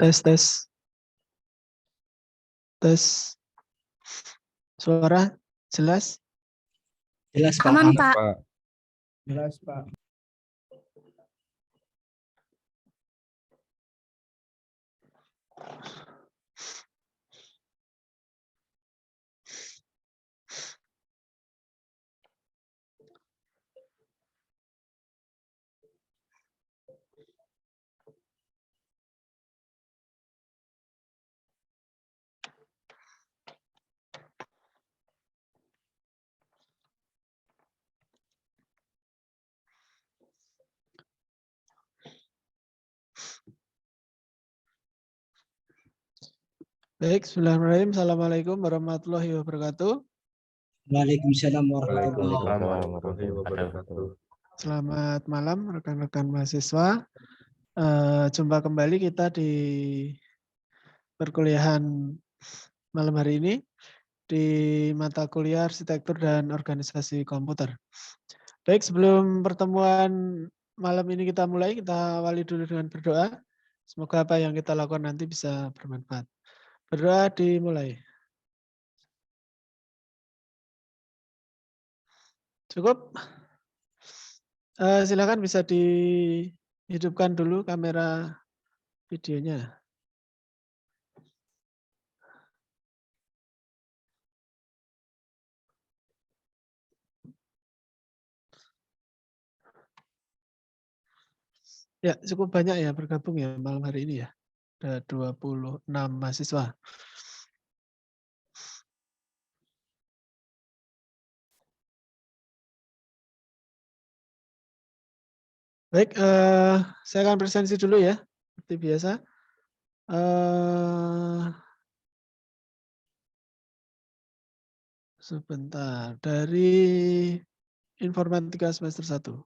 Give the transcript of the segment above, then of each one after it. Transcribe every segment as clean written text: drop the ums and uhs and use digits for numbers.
Tes, tes. Tes. Suara jelas? Jelas, Pak. Aman, Pak. Jelas, Pak. Baik, bismillahirrahmanirrahim. Assalamualaikum warahmatullahi wabarakatuh. Waalaikumsalam warahmatullahi Warahmatullahi wabarakatuh. Selamat malam rekan-rekan mahasiswa. Jumpa kembali kita di perkuliahan malam hari ini di mata kuliah Arsitektur dan Organisasi Komputer. Baik, sebelum pertemuan malam ini kita mulai, kita awali dulu dengan berdoa. Semoga apa yang kita lakukan nanti bisa bermanfaat. Berdoa dimulai. Cukup? Silakan bisa dihidupkan dulu kamera videonya. Ya, cukup banyak ya bergabung ya malam hari ini ya. Ada 26 mahasiswa. Baik, saya akan presentasi dulu ya, seperti biasa. Sebentar, dari Informatika semester 1.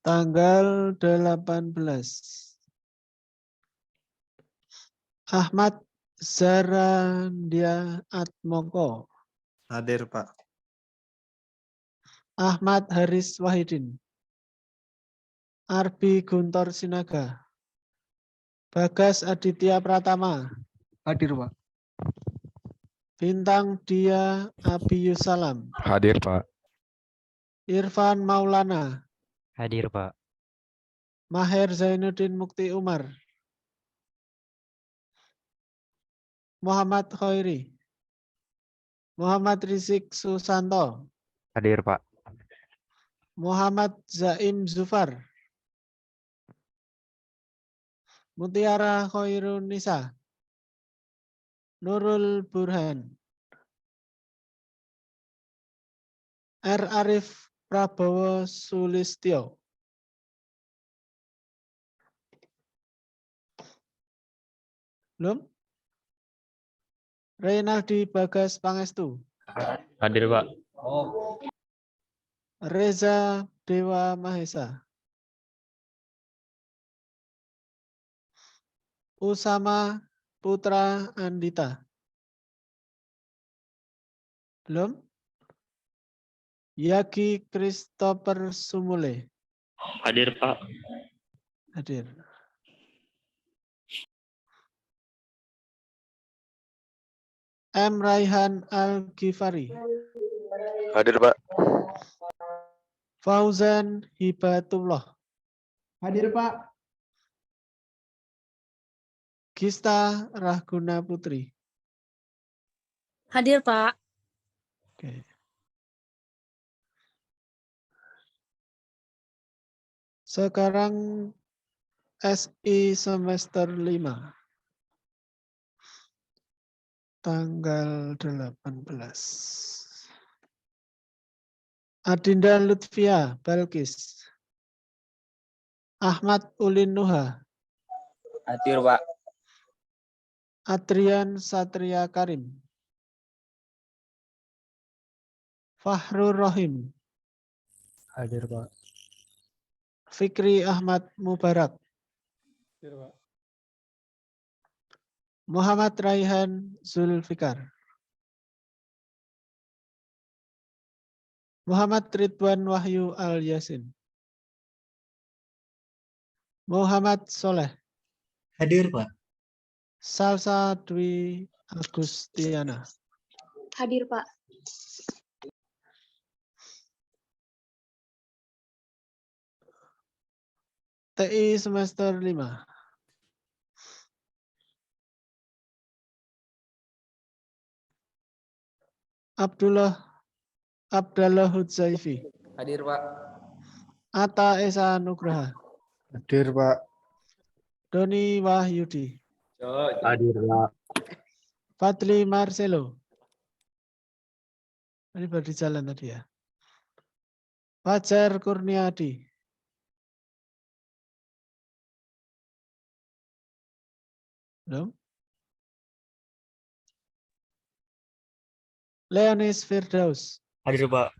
Tanggal 18. Ahmad Zarandia Atmoko. Hadir, Pak. Ahmad Haris Wahidin. Arbi Guntor Sinaga. Bagas Aditya Pratama. Hadir, Pak. Bintang Dia Abiyus Salam. Hadir, Pak. Irfan Maulana. Hadir, Pak. Maher Zainuddin Mukti Umar. Muhammad Khairi. Muhammad Rizik Susanto. Hadir, Pak. Muhammad Zaim Zufar. Mutiara Khairunisa. Nurul Burhan. R. Arif Prabowo Sulistyo. Belum? Reynaldi Bagas Pangestu. Hadir, Pak. Reza Dewa Mahesa. Usama Putra Andita. Belum? Yagi Christopher Sumule. Hadir, Pak. Hadir. M. Raihan Al-Ghifari. Hadir, Pak. Fauzan Hibatullah. Hadir, Pak. Gista Rahguna Putri. Hadir, Pak. Oke. Sekarang SI semester 5. Tanggal 18. Adinda Lutfia Balkis. Ahmad Ulin Nuha. Hadir, Pak. Adrian Satria Karim. Fahrur Rohim. Hadir, Pak. Fikri Ahmad Mubarak. Hadir, Pak. Muhammad Raihan Zulfikar. Muhammad Ridwan Wahyu Al Yasin. Muhammad Soleh. Hadir, Pak. Salsa Dwi Agustiana. Hadir, Pak. TI semester 5. Abdallah Hudzaifi. Hadir, Pak. Atta Esa Nugraha. Hadir, Pak. Doni Wahyudi. Hadir, Pak. Fadli Marcelo. Ini baru di jalan tadi ya. Fajar Kurniadi. Belum? Leonis Firdaus. Hadir, Pak.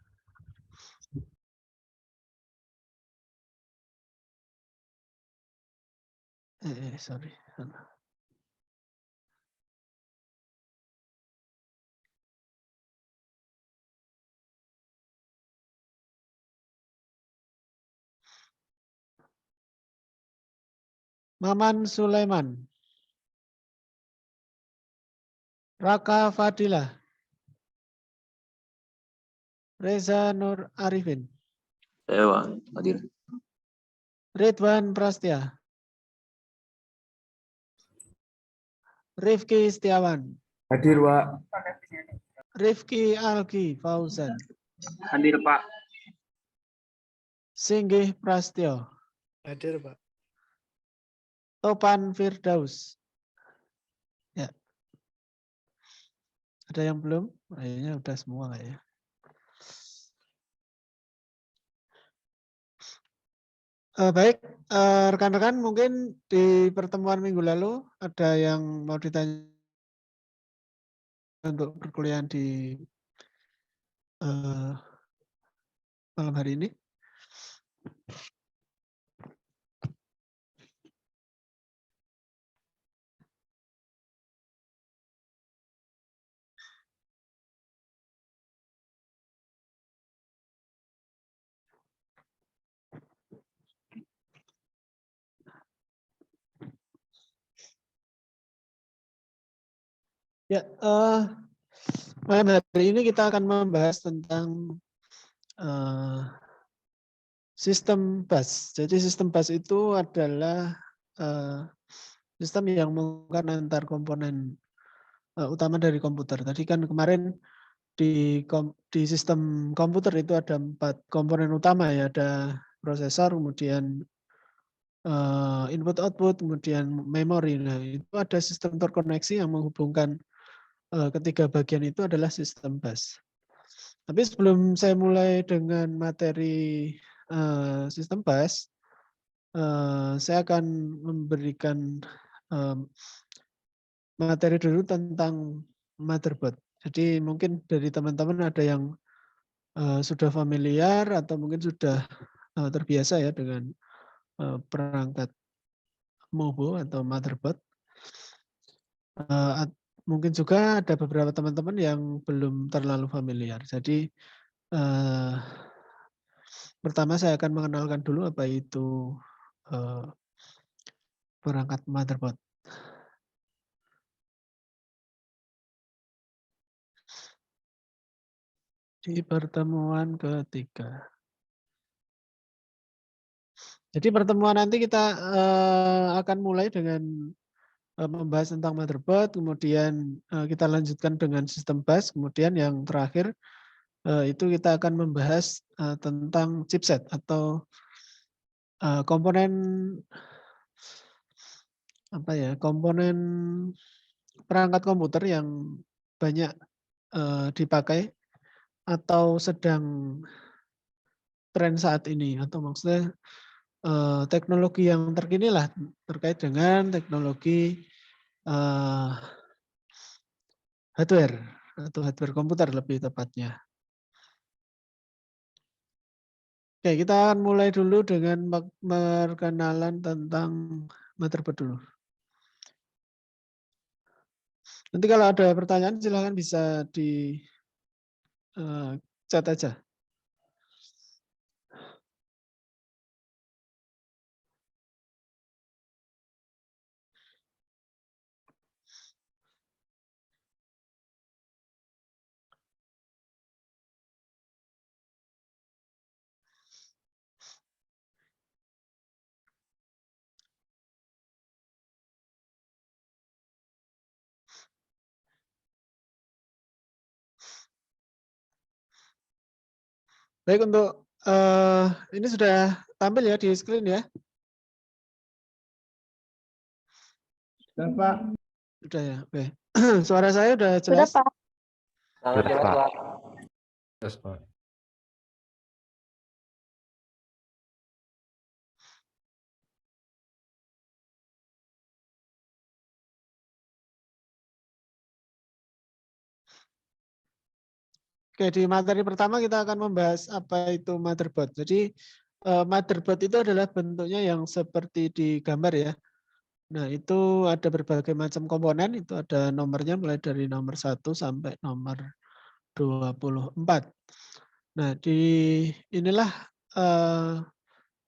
Sorry. Maman Sulaiman. Raka Fadila. Reza Nur Arifin. Hadir. Ridwan Prastya. Rifki Setiawan. Hadir, Pak. Rifki Algi Fauzan. Hadir, Pak. Singgih Prastyo. Hadir, Pak. Topan Firdaus. Ya. Ada yang belum? Kayaknya udah semua kayaknya. Baik, rekan-rekan mungkin di pertemuan minggu lalu ada yang mau ditanya untuk perkuliahan di malam hari ini. Ya, malam hari ini kita akan membahas tentang sistem bus. Jadi sistem bus itu adalah sistem yang menghubungkan antar komponen utama dari komputer. Tadi kan kemarin di sistem komputer itu ada 4 komponen utama ya, ada prosesor, kemudian input-output, kemudian memori. Nah, itu ada sistem terkoneksi yang menghubungkan ketiga bagian itu adalah sistem bus. Tapi sebelum saya mulai dengan materi sistem bus, saya akan memberikan materi dulu tentang motherboard. Jadi mungkin dari teman-teman ada yang sudah familiar atau mungkin sudah terbiasa ya dengan perangkat MOBO atau motherboard. Mungkin juga ada beberapa teman-teman yang belum terlalu familiar. Jadi pertama saya akan mengenalkan dulu apa itu perangkat motherboard. Di pertemuan ketiga. Jadi pertemuan nanti kita akan mulai dengan membahas tentang motherboard, kemudian kita lanjutkan dengan sistem bus, kemudian yang terakhir itu kita akan membahas tentang chipset atau komponen komponen perangkat komputer yang banyak dipakai atau sedang tren saat ini, atau maksudnya teknologi yang terkini lah terkait dengan teknologi hardware atau hardware komputer lebih tepatnya. Oke, kita akan mulai dulu dengan perkenalan tentang motherboard dulu. Nanti kalau ada pertanyaan silakan bisa di chat aja. Baik, untuk ini sudah tampil ya di screen ya? Sudah, Pak. Sudah ya, oke. Suara saya sudah Sudah, jelas? Pak. Sangat jelas, Pak. Yes, Pak. Oke, di materi pertama kita akan membahas apa itu motherboard. Jadi motherboard itu adalah bentuknya yang seperti di gambar ya. Nah, itu ada berbagai macam komponen, itu ada nomornya mulai dari nomor 1 sampai nomor 24. Nah, inilah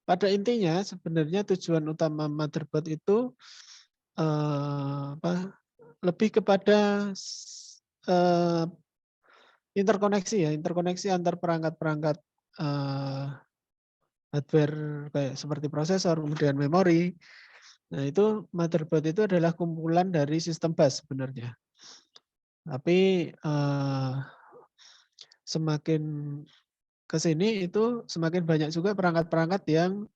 pada intinya sebenarnya tujuan utama motherboard itu lebih kepada interkoneksi antar perangkat-perangkat hardware kayak seperti prosesor, kemudian memori. Nah, itu motherboard itu adalah kumpulan dari sistem bus sebenarnya. Tapi semakin ke sini itu semakin banyak juga perangkat-perangkat yang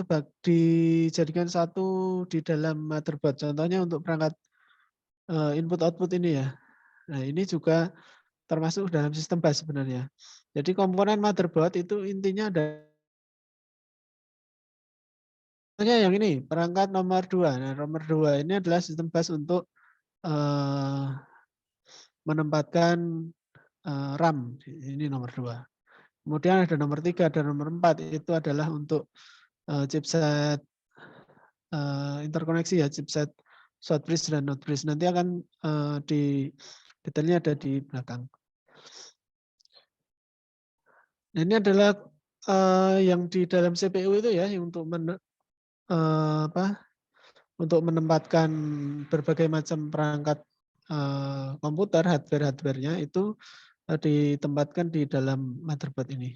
dijadikan satu di dalam motherboard. Contohnya untuk perangkat input output ini ya. Nah, ini juga termasuk dalam sistem bus sebenarnya. Jadi komponen motherboard itu intinya ada yang ini, perangkat nomor 2. Nah, nomor 2 ini adalah sistem bus untuk menempatkan RAM. Ini nomor 2. Kemudian ada nomor 3, ada nomor 4. Itu adalah untuk chipset interkoneksi ya, chipset short bridge dan not bridge. Nanti akan di detailnya ada di belakang. Nah, ini adalah yang di dalam CPU itu ya, yang untuk untuk menempatkan berbagai macam perangkat komputer, hardware-nya itu ditempatkan di dalam motherboard ini.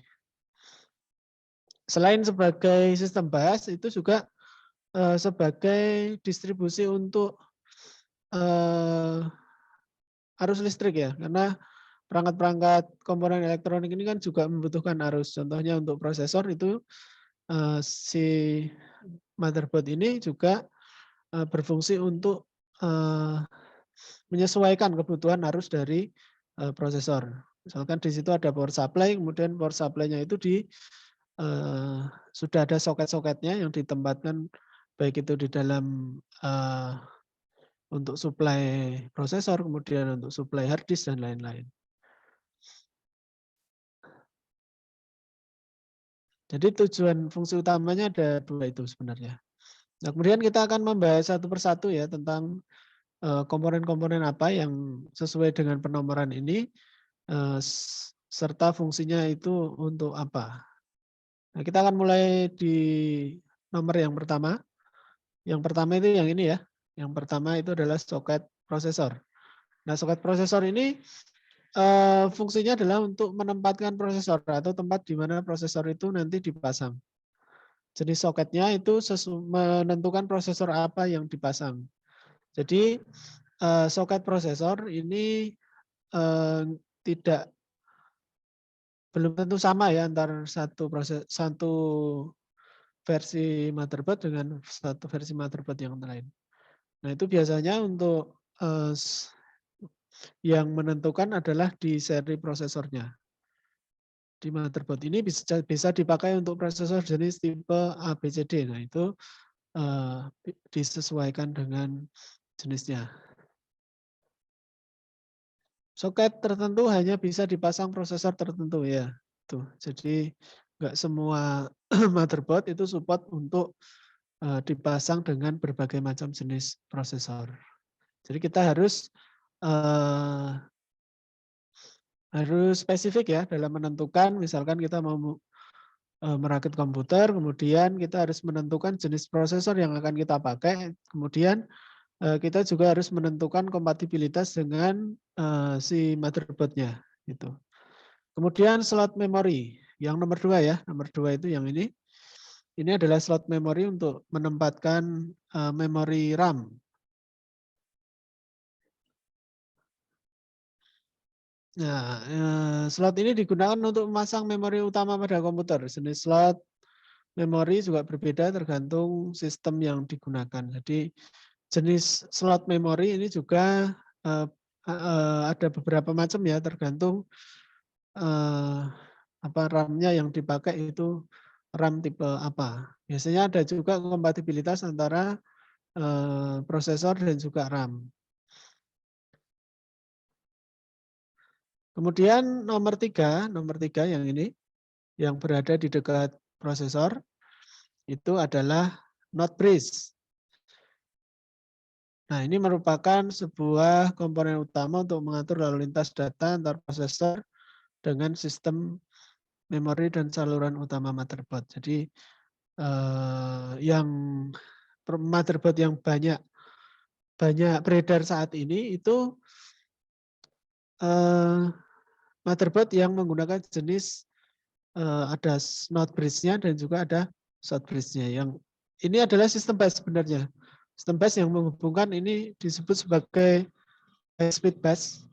Selain sebagai sistem bus, itu juga sebagai distribusi untuk arus listrik ya, karena perangkat-perangkat komponen elektronik ini kan juga membutuhkan arus. Contohnya untuk prosesor itu si motherboard ini juga berfungsi untuk menyesuaikan kebutuhan arus dari prosesor. Misalkan di situ ada power supply, kemudian power supply-nya itu sudah ada soket-soketnya yang ditempatkan baik itu di dalam untuk suplai prosesor, kemudian untuk suplai hard disk dan lain-lain. Jadi tujuan fungsi utamanya ada 2 itu sebenarnya. Nah, kemudian kita akan membahas satu persatu ya tentang komponen-komponen apa yang sesuai dengan penomoran ini serta fungsinya itu untuk apa. Nah, kita akan mulai di nomor yang pertama. Yang pertama itu yang ini ya. Yang pertama itu adalah soket prosesor. Nah, soket prosesor ini fungsinya adalah untuk menempatkan prosesor atau tempat di mana prosesor itu nanti dipasang. Jenis soketnya itu menentukan prosesor apa yang dipasang. Jadi soket prosesor ini belum tentu sama ya antar satu versi motherboard dengan satu versi motherboard yang lain. Nah, itu biasanya untuk yang menentukan adalah di seri prosesornya. Di motherboard ini bisa dipakai untuk prosesor jenis tipe ABCD. Nah, itu disesuaikan dengan jenisnya. Soket tertentu hanya bisa dipasang prosesor tertentu ya. Tuh, jadi nggak semua motherboard itu support untuk dipasang dengan berbagai macam jenis prosesor. Jadi kita harus spesifik ya dalam menentukan, misalkan kita mau merakit komputer, kemudian kita harus menentukan jenis prosesor yang akan kita pakai, kemudian kita juga harus menentukan kompatibilitas dengan si motherboard-nya gitu. Kemudian slot memori yang nomor 2 ya, nomor 2 itu yang ini. Ini adalah slot memori untuk menempatkan memori RAM. Nah, slot ini digunakan untuk memasang memori utama pada komputer. Jenis slot memori juga berbeda tergantung sistem yang digunakan. Jadi jenis slot memori ini juga ada beberapa macam ya, tergantung apa RAM-nya yang dipakai itu RAM tipe apa. Biasanya ada juga kompatibilitas antara prosesor dan juga RAM. Kemudian nomor 3 yang ini, yang berada di dekat prosesor, itu adalah not bridge. Nah, ini merupakan sebuah komponen utama untuk mengatur lalu lintas data antar prosesor dengan sistem memori dan saluran utama motherboard. Jadi yang motherboard yang banyak beredar saat ini itu motherboard yang menggunakan jenis ada not bridge-nya dan juga ada short bridge-nya. Yang ini adalah sistem bus sebenarnya. Sistem bus yang menghubungkan ini disebut sebagai high speed bus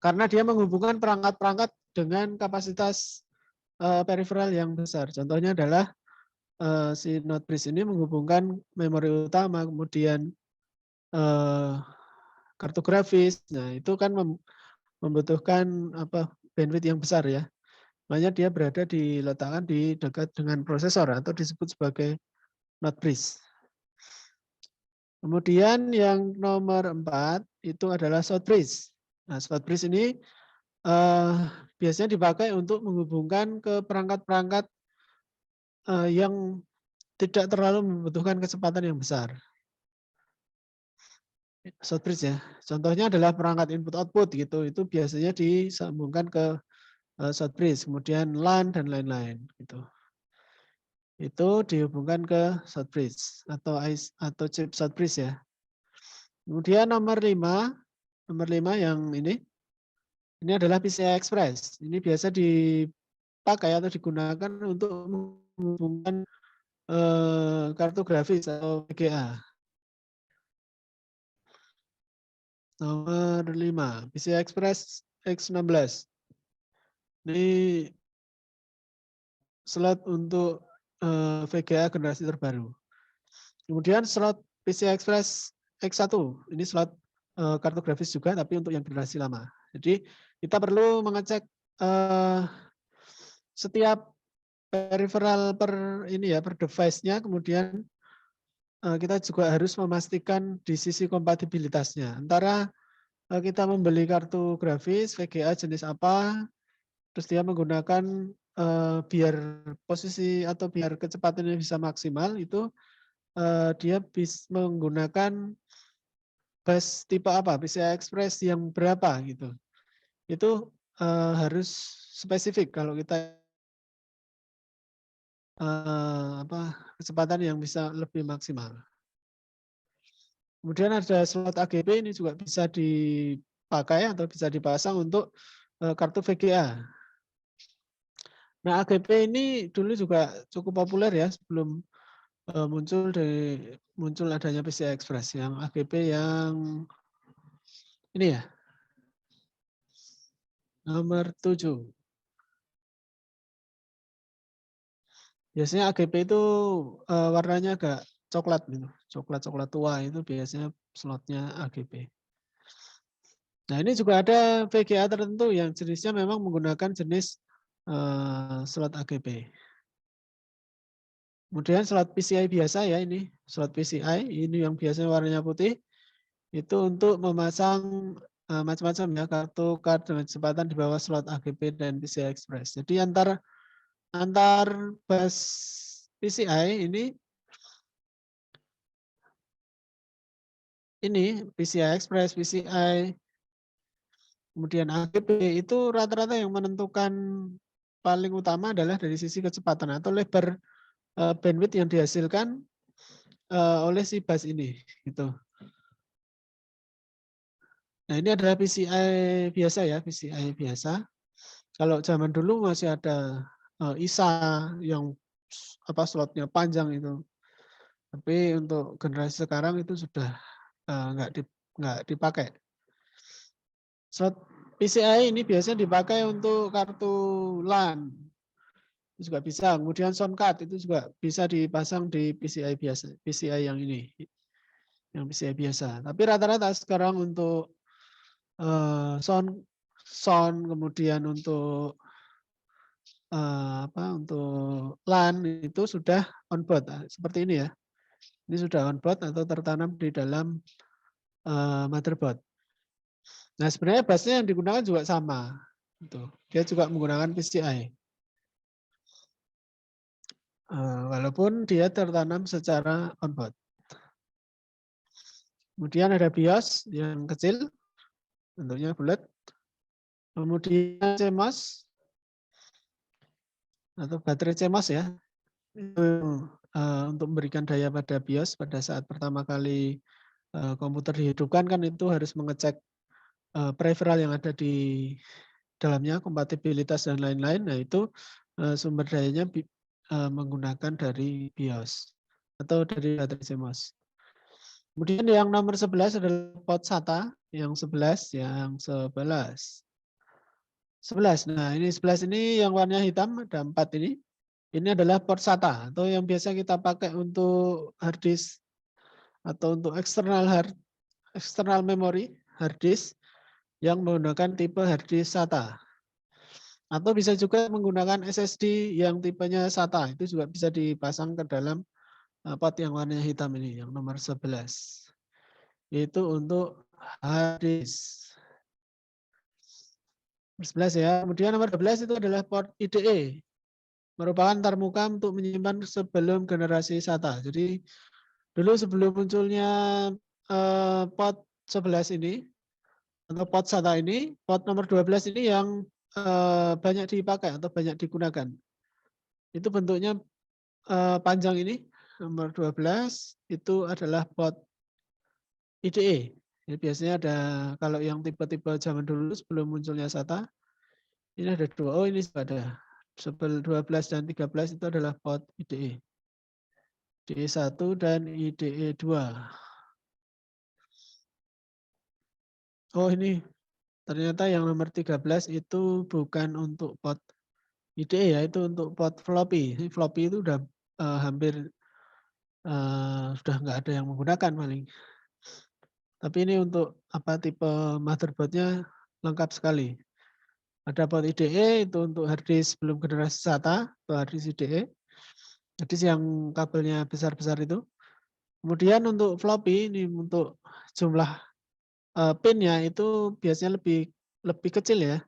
karena dia menghubungkan perangkat-perangkat dengan kapasitas peripheral yang besar. Contohnya adalah si not bridge ini menghubungkan memori utama, kemudian kartu grafis. Nah, itu kan membutuhkan bandwidth yang besar ya. Makanya dia berada diletakkan di dekat dengan prosesor atau disebut sebagai not bridge. Kemudian yang nomor 4 itu adalah short bridge. Nah, short bridge ini biasanya dipakai untuk menghubungkan ke perangkat-perangkat yang tidak terlalu membutuhkan kecepatan yang besar. Short bridge ya. Contohnya adalah perangkat input-output gitu. Itu biasanya disambungkan ke short bridge, kemudian LAN dan lain-lain gitu. Itu dihubungkan ke short bridge atau chip short bridge ya. Kemudian nomor 5 yang ini adalah PCI Express. Ini biasa dipakai atau digunakan untuk menghubungkan kartu grafis atau VGA. Nomor 5, PCI Express X16. Ini slot untuk VGA generasi terbaru. Kemudian slot PCI Express X1, ini slot kartu grafis juga, tapi untuk yang generasi lama. Jadi kita perlu mengecek setiap peripheral per device-nya, kemudian kita juga harus memastikan di sisi kompatibilitasnya. Antara kita membeli kartu grafis VGA jenis apa, terus dia menggunakan biar posisi atau biar kecepatannya bisa maksimal, itu dia bisa menggunakan bus tipe apa, PCI Express yang berapa gitu. Itu harus spesifik kalau kita kecepatan yang bisa lebih maksimal. Kemudian ada slot AGB, ini juga bisa dipakai atau bisa dipasang untuk kartu VGA. Nah, AGB ini dulu juga cukup populer ya sebelum muncul adanya PCI Express. Yang AGB yang ini ya, nomor 7. Biasanya AGB itu warnanya agak coklat gitu, coklat tua itu biasanya slotnya AGB. Nah, ini juga ada VGA tertentu yang jenisnya memang menggunakan jenis slot AGB. Kemudian slot PCI biasa ya, ini slot PCI, ini yang biasanya warnanya putih, itu untuk memasang macam-macam ya kartu dengan kecepatan di bawah slot AGB dan PCI Express. Jadi antar bus PCI ini ini PCI Express, PCI, kemudian AGP itu rata-rata yang menentukan paling utama adalah dari sisi kecepatan atau lebar bandwidth yang dihasilkan oleh si bus ini, gitu. Nah, ini adalah PCI biasa ya, PCI biasa. Kalau zaman dulu masih ada ISA yang slotnya panjang itu. Tapi untuk generasi sekarang itu sudah nggak dipakai. Slot PCI ini biasanya dipakai untuk kartu LAN. Itu juga bisa. Kemudian sound card itu juga bisa dipasang di PCI biasa, PCI yang ini, yang PCI biasa. Tapi rata-rata sekarang untuk sound kemudian untuk untuk LAN itu sudah on board seperti ini ya. Ini sudah on board atau tertanam di dalam motherboard. Nah, sebenarnya busnya yang digunakan juga sama. Gitu. Dia juga menggunakan PCI. Walaupun dia tertanam secara on board. Kemudian ada BIOS yang kecil, bentuknya bulat. Kemudian CMOS atau baterai CMOS ya, itu untuk memberikan daya pada BIOS pada saat pertama kali komputer dihidupkan kan itu harus mengecek peripheral yang ada di dalamnya, kompatibilitas dan lain-lain. Nah itu sumber dayanya menggunakan dari BIOS atau dari baterai CMOS. Kemudian yang nomor 11 adalah port SATA, yang 11. Nah, ini 11 ini yang warnanya hitam, ada 4 ini. Ini adalah port SATA atau yang biasa kita pakai untuk hard disk atau untuk external memory hard disk yang menggunakan tipe hard disk SATA. Atau bisa juga menggunakan SSD yang tipenya SATA. Itu juga bisa dipasang ke dalam port yang warnanya hitam ini, yang nomor 11. Yaitu untuk hard disk. 11 ya. Kemudian nomor 12 itu adalah port IDE. Merupakan tarmuka untuk menyimpan sebelum generasi SATA. Jadi dulu sebelum munculnya port 11 ini, atau port SATA ini, port nomor 12 ini yang banyak dipakai atau banyak digunakan. Itu bentuknya panjang ini, nomor 12, itu adalah port IDE. Jadi biasanya ada, kalau yang tipe-tipe zaman dulu sebelum munculnya SATA, ini ada 2. Oh ini ada. 12 dan 13 itu adalah port IDE. IDE 1 dan IDE 2. Oh ini ternyata yang nomor 13 itu bukan untuk port IDE ya, itu untuk port floppy. Ini floppy itu udah hampir sudah nggak ada yang menggunakan paling. Tapi ini untuk tipe motherboardnya lengkap sekali. Ada port IDE itu untuk hard disk sebelum generasi SATA atau hard disk IDE. Hard disk yang kabelnya besar-besar itu. Kemudian untuk floppy ini untuk jumlah pin-nya itu biasanya lebih kecil ya.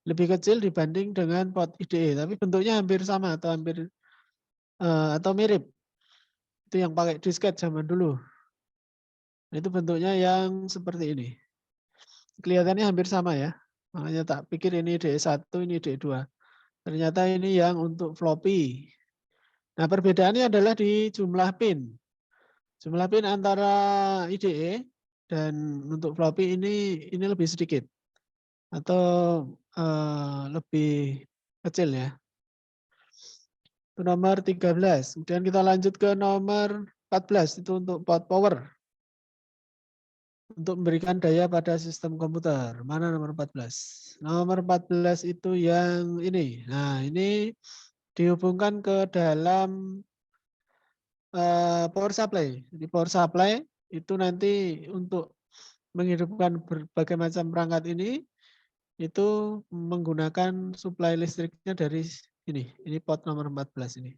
Lebih kecil dibanding dengan port IDE, tapi bentuknya hampir sama atau mirip. Itu yang pakai disket zaman dulu. Itu bentuknya yang seperti ini. Kelihatannya hampir sama ya. Makanya tak pikir ini DE1, ini DE2. Ternyata ini yang untuk floppy. Nah, perbedaannya adalah di jumlah pin. Jumlah pin antara IDE dan untuk floppy ini lebih sedikit. Atau lebih kecil ya. Itu nomor 13. Kemudian kita lanjut ke nomor 14. Itu untuk port power. Untuk memberikan daya pada sistem komputer. Mana nomor 14? Nomor 14 itu yang ini. Nah, ini dihubungkan ke dalam power supply. Jadi power supply itu nanti untuk menghidupkan berbagai macam perangkat ini, itu menggunakan suplai listriknya dari ini. Ini port nomor 14 ini.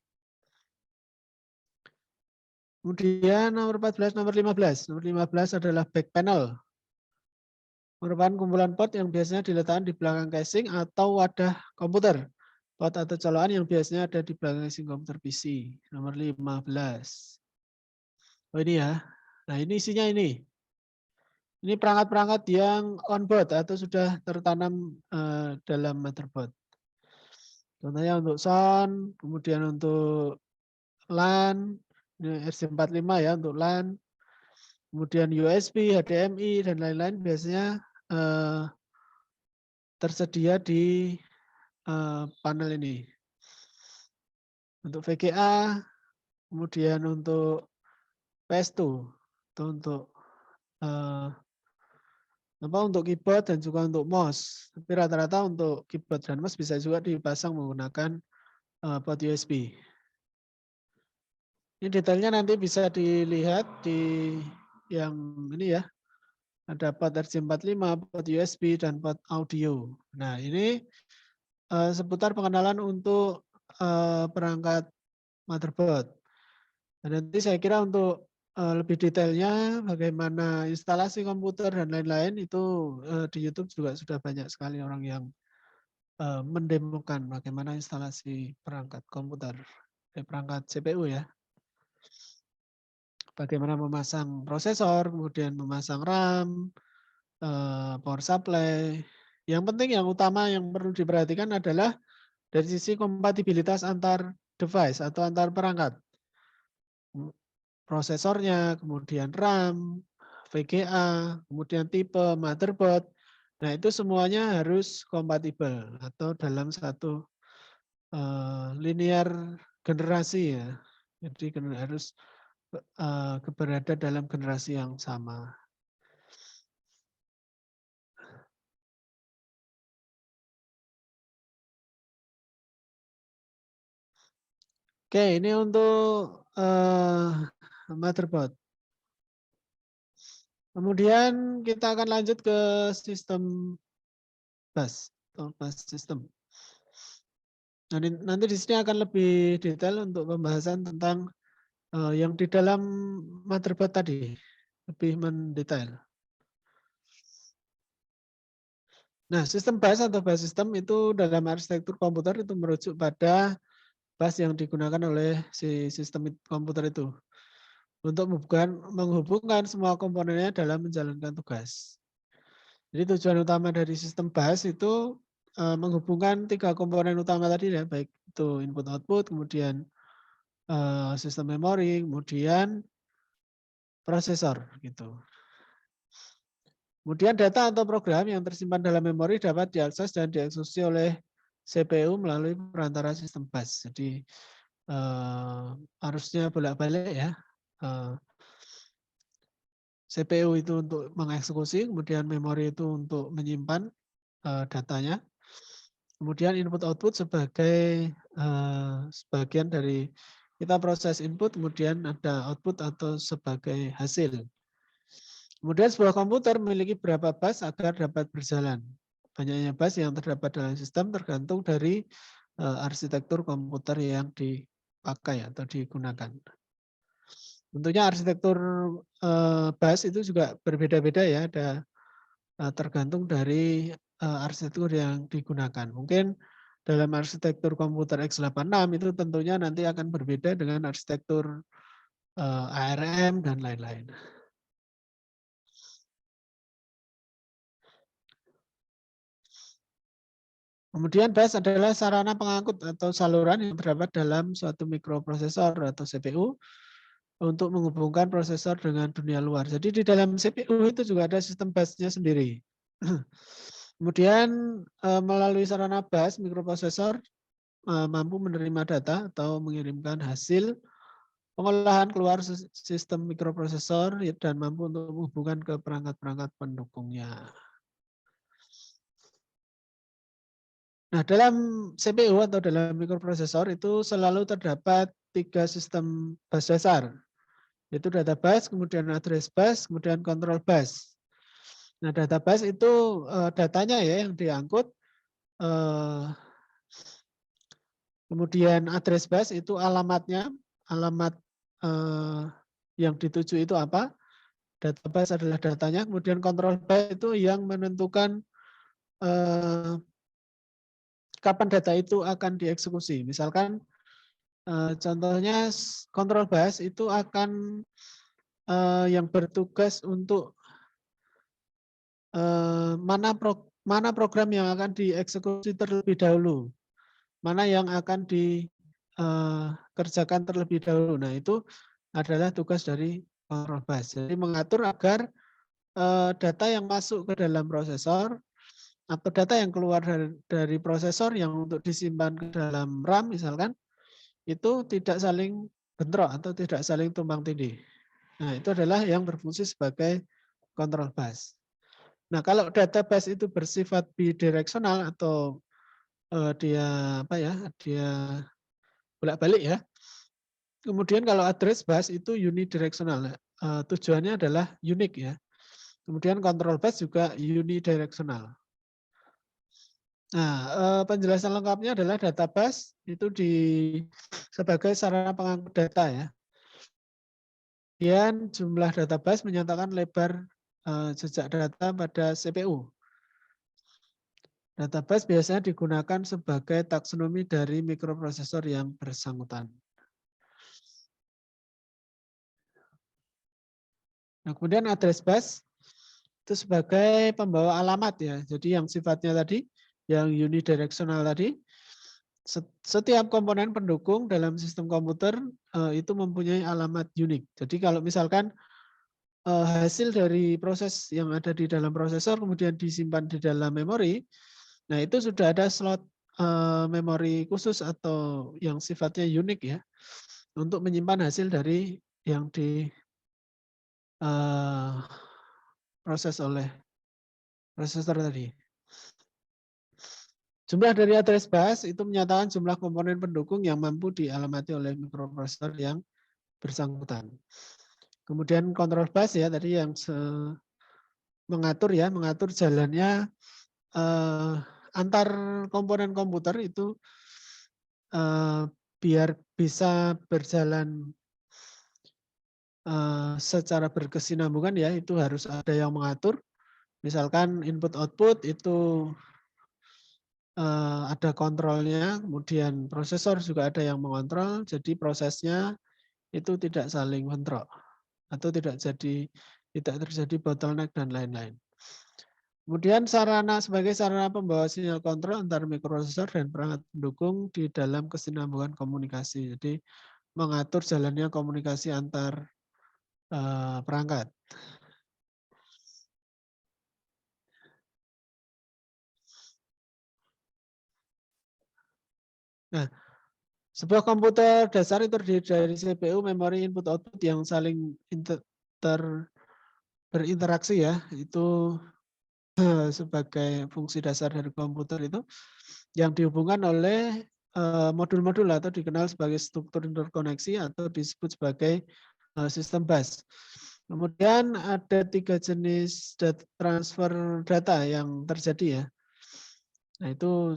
Kemudian nomor 14, nomor 15. Nomor 15 adalah back panel. Merupakan kumpulan port yang biasanya diletakkan di belakang casing atau wadah komputer. Port atau colokan yang biasanya ada di belakang casing komputer PC. Nomor 15. Oh ini ya. Nah ini isinya ini. Ini perangkat-perangkat yang on-board atau sudah tertanam dalam motherboard. Contohnya untuk sound, kemudian untuk LAN, ini RJ45 ya untuk LAN, kemudian USB, HDMI, dan lain-lain biasanya tersedia di panel ini. Untuk VGA, kemudian untuk PS2, itu untuk untuk keyboard dan juga untuk mouse. Tapi rata-rata untuk keyboard dan mouse bisa juga dipasang menggunakan port USB. Ini detailnya nanti bisa dilihat di yang ini ya. Ada port RJ45, port USB, dan port audio. Nah, ini seputar pengenalan untuk perangkat motherboard. Dan nanti saya kira untuk lebih detailnya bagaimana instalasi komputer dan lain-lain itu di YouTube juga sudah banyak sekali orang yang mendemokan bagaimana instalasi perangkat komputer, perangkat CPU ya. Bagaimana memasang prosesor, kemudian memasang RAM, power supply. Yang penting yang utama yang perlu diperhatikan adalah dari sisi kompatibilitas antar device atau antar perangkat. Prosesornya, kemudian RAM, VGA, kemudian tipe motherboard. Nah, itu semuanya harus kompatibel atau dalam satu linear generasi ya. Jadi harus berada dalam generasi yang sama. Oke, ini untuk motherboard. Kemudian kita akan lanjut ke sistem bus atau bus system. Nanti di sini akan lebih detail untuk pembahasan tentang yang di dalam motherboard tadi, lebih mendetail. Nah, sistem bus atau bus system itu dalam arsitektur komputer itu merujuk pada bus yang digunakan oleh si sistem komputer itu untuk menghubungkan semua komponennya dalam menjalankan tugas. Jadi tujuan utama dari sistem bus itu menghubungkan 3 komponen utama tadi ya, baik itu input output, kemudian sistem memori, kemudian prosesor gitu. Kemudian data atau program yang tersimpan dalam memori dapat diakses dan dieksekusi oleh CPU melalui perantara sistem bus. Jadi harusnya bolak-balik ya. CPU itu untuk mengeksekusi, kemudian memori itu untuk menyimpan datanya. Kemudian input output sebagai sebagian dari kita proses input, kemudian ada output atau sebagai hasil. Kemudian sebuah komputer memiliki berapa bus agar dapat berjalan. Banyaknya bus yang terdapat dalam sistem tergantung dari arsitektur komputer yang dipakai atau digunakan. Tentunya arsitektur bus itu juga berbeda-beda ya, ada tergantung dari arsitektur yang digunakan. Mungkin dalam arsitektur komputer x86 itu tentunya nanti akan berbeda dengan arsitektur ARM dan lain-lain. Kemudian bus adalah sarana pengangkut atau saluran yang terdapat dalam suatu mikroprosesor atau CPU untuk menghubungkan prosesor dengan dunia luar. Jadi di dalam CPU itu juga ada sistem busnya sendiri. Kemudian melalui sarana bus, mikroprosesor mampu menerima data atau mengirimkan hasil pengolahan keluar sistem mikroprosesor dan mampu untuk menghubungkan ke perangkat-perangkat pendukungnya. Nah, dalam CPU atau dalam mikroprosesor itu selalu terdapat 3 sistem bus dasar, yaitu data bus, kemudian address bus, kemudian control bus. Nah, data bus itu datanya ya yang diangkut, kemudian address bus itu alamatnya, alamat yang dituju itu apa, data bus adalah datanya, kemudian control bus itu yang menentukan kapan data itu akan dieksekusi. Misalkan contohnya control bus itu akan yang bertugas untuk mana program yang akan dieksekusi terlebih dahulu, mana yang akan dikerjakan terlebih dahulu. Nah, itu adalah tugas dari control bus. Jadi mengatur agar data yang masuk ke dalam prosesor atau data yang keluar dari prosesor yang untuk disimpan ke dalam RAM misalkan, itu tidak saling bentrok atau tidak saling tumpang tindih. Nah, itu adalah yang berfungsi sebagai control bus. Nah, kalau database itu bersifat bidireksional atau dia bolak-balik ya. Kemudian kalau address bus itu unidireksional. Tujuannya adalah unik ya. Kemudian control bus juga unidireksional. Nah, penjelasan lengkapnya adalah database itu sebagai sarana pengangkut data ya. Kemudian jumlah database menyatakan lebar jejak data pada CPU. Database biasanya digunakan sebagai taksonomi dari mikroprosesor yang bersangkutan. Nah, kemudian address bus itu sebagai pembawa alamat ya. Jadi yang sifatnya tadi, yang unidireksional tadi, setiap komponen pendukung dalam sistem komputer itu mempunyai alamat unik. Jadi kalau misalkan hasil dari proses yang ada di dalam prosesor kemudian disimpan di dalam memori, nah itu sudah ada slot memori khusus atau yang sifatnya unik ya untuk menyimpan hasil dari yang di proses oleh prosesor tadi. Jumlah dari address bus itu menyatakan jumlah komponen pendukung yang mampu dialamati oleh mikroprosesor yang bersangkutan. Kemudian control bus ya tadi yang mengatur jalannya antar komponen komputer itu biar bisa berjalan secara berkesinambungan ya, itu harus ada yang mengatur. Misalkan input output itu ada kontrolnya, kemudian prosesor juga ada yang mengontrol, jadi prosesnya itu tidak saling bentrok atau tidak terjadi bottleneck dan lain-lain. Kemudian sebagai sarana pembawa sinyal kontrol antar mikroprosesor dan perangkat pendukung di dalam kesinambungan komunikasi. Jadi mengatur jalannya komunikasi antar perangkat. Nah, sebuah komputer dasar itu terdiri dari CPU, memori, input, output yang saling berinteraksi ya. Itu sebagai fungsi dasar dari komputer itu yang dihubungkan oleh modul-modul atau dikenal sebagai struktur interkoneksi atau disebut sebagai sistem bus. Kemudian ada 3 jenis transfer data yang terjadi ya. Nah itu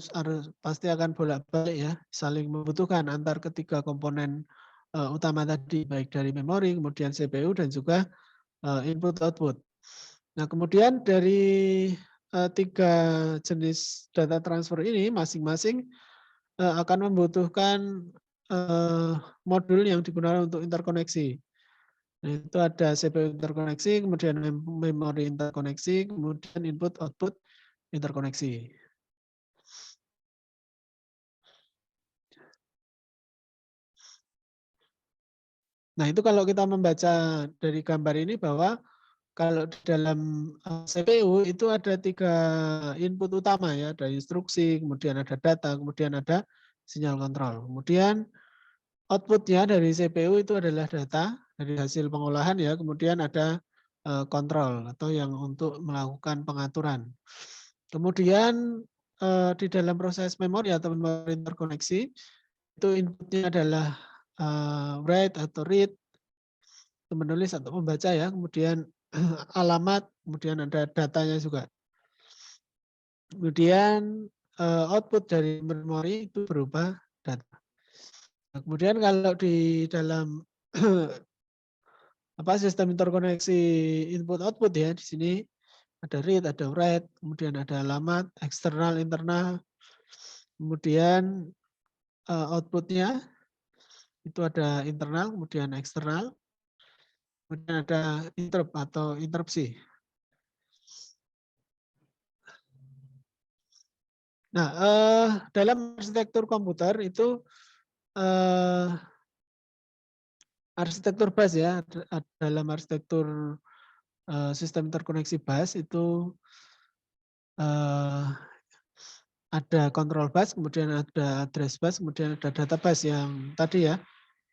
pasti akan bolak-balik ya, saling membutuhkan antar ketiga komponen utama tadi, baik dari memori, kemudian CPU dan juga input output. Nah kemudian dari 3 jenis data transfer ini masing-masing akan membutuhkan modul yang digunakan untuk interkoneksi. Nah, itu ada CPU interkoneksi, kemudian memori interkoneksi, kemudian input output interkoneksi. Nah, itu kalau kita membaca dari gambar ini bahwa kalau di dalam CPU itu ada 3 input utama ya, ada instruksi, kemudian ada data, kemudian ada sinyal kontrol. Kemudian outputnya dari CPU itu adalah data dari hasil pengolahan ya, kemudian ada kontrol atau yang untuk melakukan pengaturan. Kemudian di dalam proses memori atau memori interkoneksi itu inputnya adalah write atau read, menulis atau membaca ya, kemudian alamat, kemudian ada datanya juga. Kemudian output dari memori itu berupa data. Nah, kemudian kalau di dalam sistem interkoneksi input output ya, di sini ada read, ada write, kemudian ada alamat, eksternal, internal, kemudian outputnya itu ada internal, kemudian eksternal, kemudian ada interrupt atau interupsi. Nah, dalam arsitektur komputer itu arsitektur bus ya, dalam arsitektur sistem interkoneksi bus itu ada control bus, kemudian ada address bus, kemudian ada data bus yang tadi ya,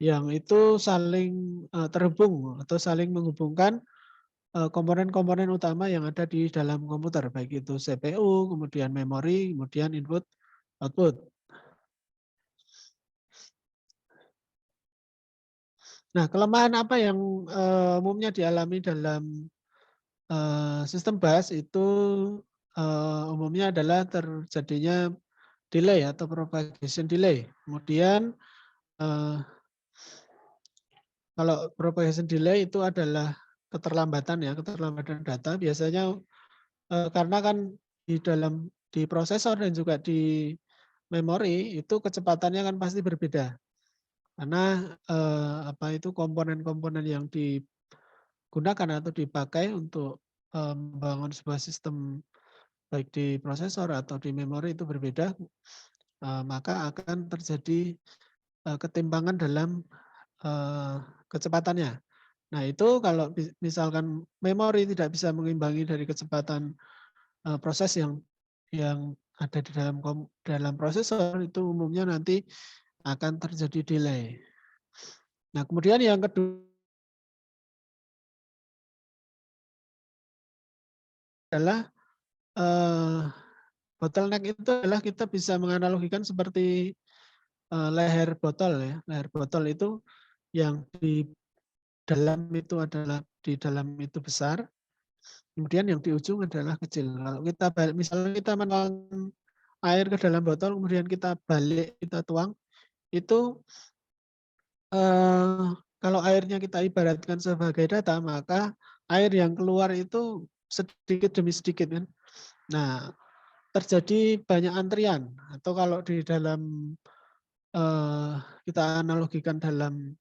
yang itu saling terhubung atau saling menghubungkan komponen-komponen utama yang ada di dalam komputer, baik itu CPU, kemudian memori, kemudian input, output. Nah, kelemahan apa yang umumnya dialami dalam sistem bus itu umumnya adalah terjadinya delay atau propagation delay. Kemudian kalau propagation delay itu adalah keterlambatan ya, keterlambatan data biasanya karena kan di prosesor dan juga di memori itu kecepatannya kan pasti berbeda. Karena komponen-komponen yang digunakan atau dipakai untuk membangun sebuah sistem baik di prosesor atau di memori itu berbeda, maka akan terjadi ketimpangan dalam kecepatannya. Nah itu kalau misalkan memori tidak bisa mengimbangi dari kecepatan proses yang ada di dalam prosesor, itu umumnya nanti akan terjadi delay. Nah kemudian yang kedua adalah bottleneck itu adalah kita bisa menganalogikan seperti leher botol ya. Leher botol itu yang di dalam itu besar, kemudian yang di ujung adalah kecil. Kalau kita misalnya kita menuang air ke dalam botol, kemudian kita balik, kita tuang, itu kalau airnya kita ibaratkan sebagai data, maka air yang keluar itu sedikit demi sedikit kan. Nah, terjadi banyak antrian atau kalau di dalam kita analogikan dalam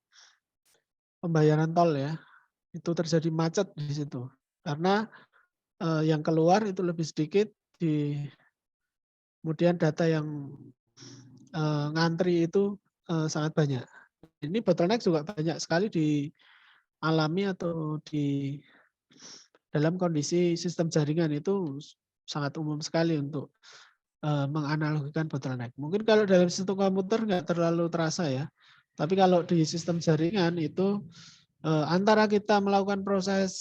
pembayaran tol ya, itu terjadi macet di situ. Karena yang keluar itu lebih sedikit, kemudian data yang ngantri itu sangat banyak. Ini bottleneck juga banyak sekali dialami atau di dalam kondisi sistem jaringan itu sangat umum sekali untuk menganalogikan bottleneck. Mungkin kalau dalam sistem komputer nggak terlalu terasa ya, tapi kalau di sistem jaringan itu antara kita melakukan proses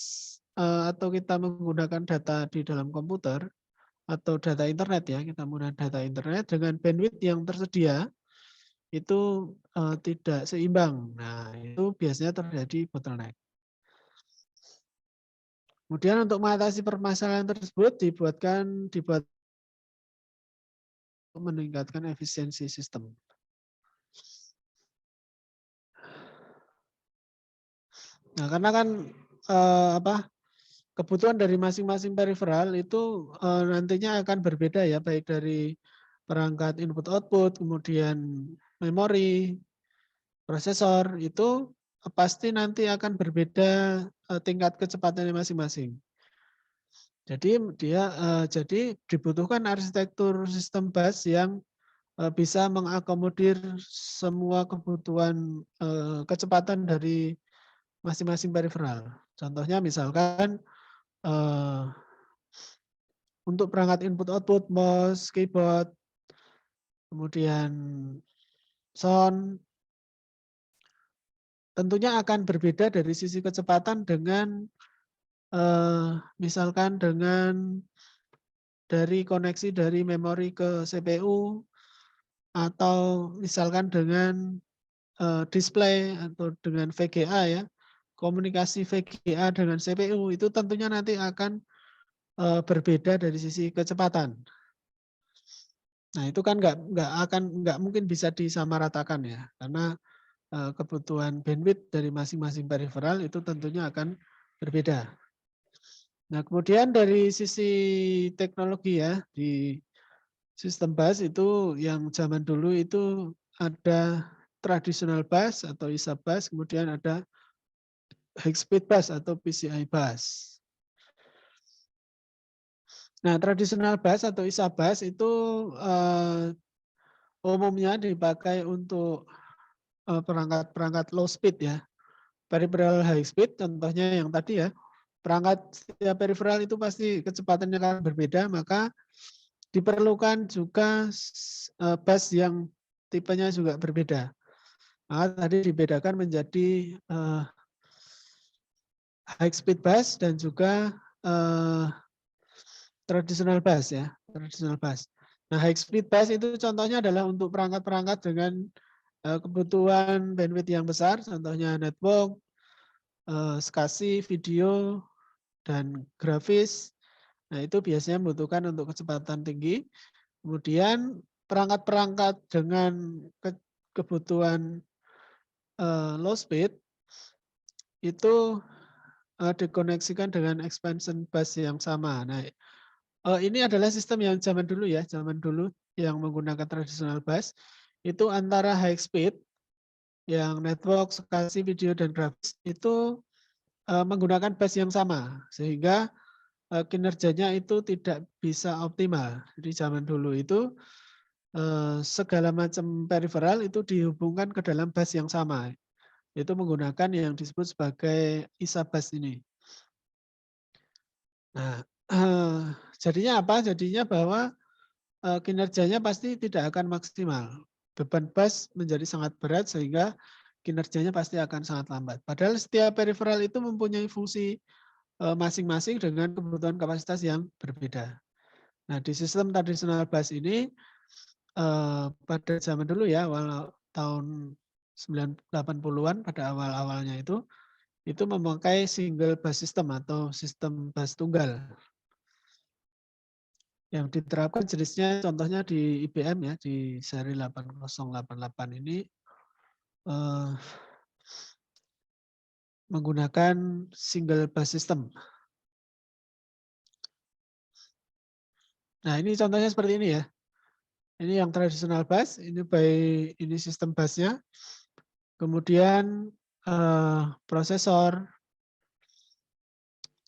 atau kita menggunakan data di dalam komputer atau data internet ya, kita menggunakan data internet dengan bandwidth yang tersedia itu tidak seimbang. Nah, itu biasanya terjadi bottleneck. Kemudian untuk mengatasi permasalahan tersebut dibuat meningkatkan efisiensi sistem. Nah, karena kan kebutuhan dari masing-masing peripheral itu nantinya akan berbeda ya, baik dari perangkat input output, kemudian memori, prosesor itu pasti nanti akan berbeda tingkat kecepatannya masing-masing. Jadi dibutuhkan arsitektur sistem bus yang bisa mengakomodir semua kebutuhan kecepatan dari masing-masing peripheral. Contohnya misalkan untuk perangkat input output, mouse, keyboard, kemudian sound, tentunya akan berbeda dari sisi kecepatan dengan misalkan dengan dari koneksi dari memori ke CPU atau misalkan dengan display atau dengan VGA ya, komunikasi VGA dengan CPU itu tentunya nanti akan berbeda dari sisi kecepatan. Nah itu kan nggak mungkin bisa disamaratakan ya, karena kebutuhan bandwidth dari masing-masing peripheral itu tentunya akan berbeda. Nah kemudian dari sisi teknologi ya, di sistem bus itu yang zaman dulu itu ada traditional bus atau ISA bus, kemudian ada high speed bus atau PCI bus. Nah, tradisional bus atau ISA bus itu umumnya dipakai untuk perangkat-perangkat low speed ya. Peripheral high speed contohnya yang tadi ya. Perangkat setiap peripheral itu pasti kecepatannya akan berbeda, maka diperlukan juga bus yang tipenya juga berbeda. Maka tadi dibedakan menjadi high speed bus dan juga traditional bus ya, traditional bus. Nah, high speed bus itu contohnya adalah untuk perangkat-perangkat dengan kebutuhan bandwidth yang besar, contohnya network, SCSI, video, dan grafis. Nah, itu biasanya membutuhkan untuk kecepatan tinggi. Kemudian perangkat-perangkat dengan kebutuhan low speed itu dikoneksikan dengan expansion bus yang sama. Nah, ini adalah sistem yang zaman dulu ya, zaman dulu yang menggunakan traditional bus itu antara high speed yang network, SCSI, video dan grafis itu menggunakan bus yang sama sehingga kinerjanya itu tidak bisa optimal. Jadi zaman dulu itu segala macam peripheral itu dihubungkan ke dalam bus yang sama. Itu menggunakan yang disebut sebagai ISA bus ini. Nah, jadinya apa? Jadinya bahwa kinerjanya pasti tidak akan maksimal. Beban bus menjadi sangat berat sehingga kinerjanya pasti akan sangat lambat. Padahal setiap peripheral itu mempunyai fungsi masing-masing dengan kebutuhan kapasitas yang berbeda. Nah, di sistem tradisional bus ini pada zaman dulu ya, awal tahun 80-an pada awal-awalnya itu memakai single bus system atau sistem bus tunggal. Yang diterapkan jenisnya contohnya di IBM ya, di seri 8088 ini menggunakan single bus system. Nah, ini contohnya seperti ini ya. Ini yang tradisional bus, ini sistem busnya. Kemudian prosesor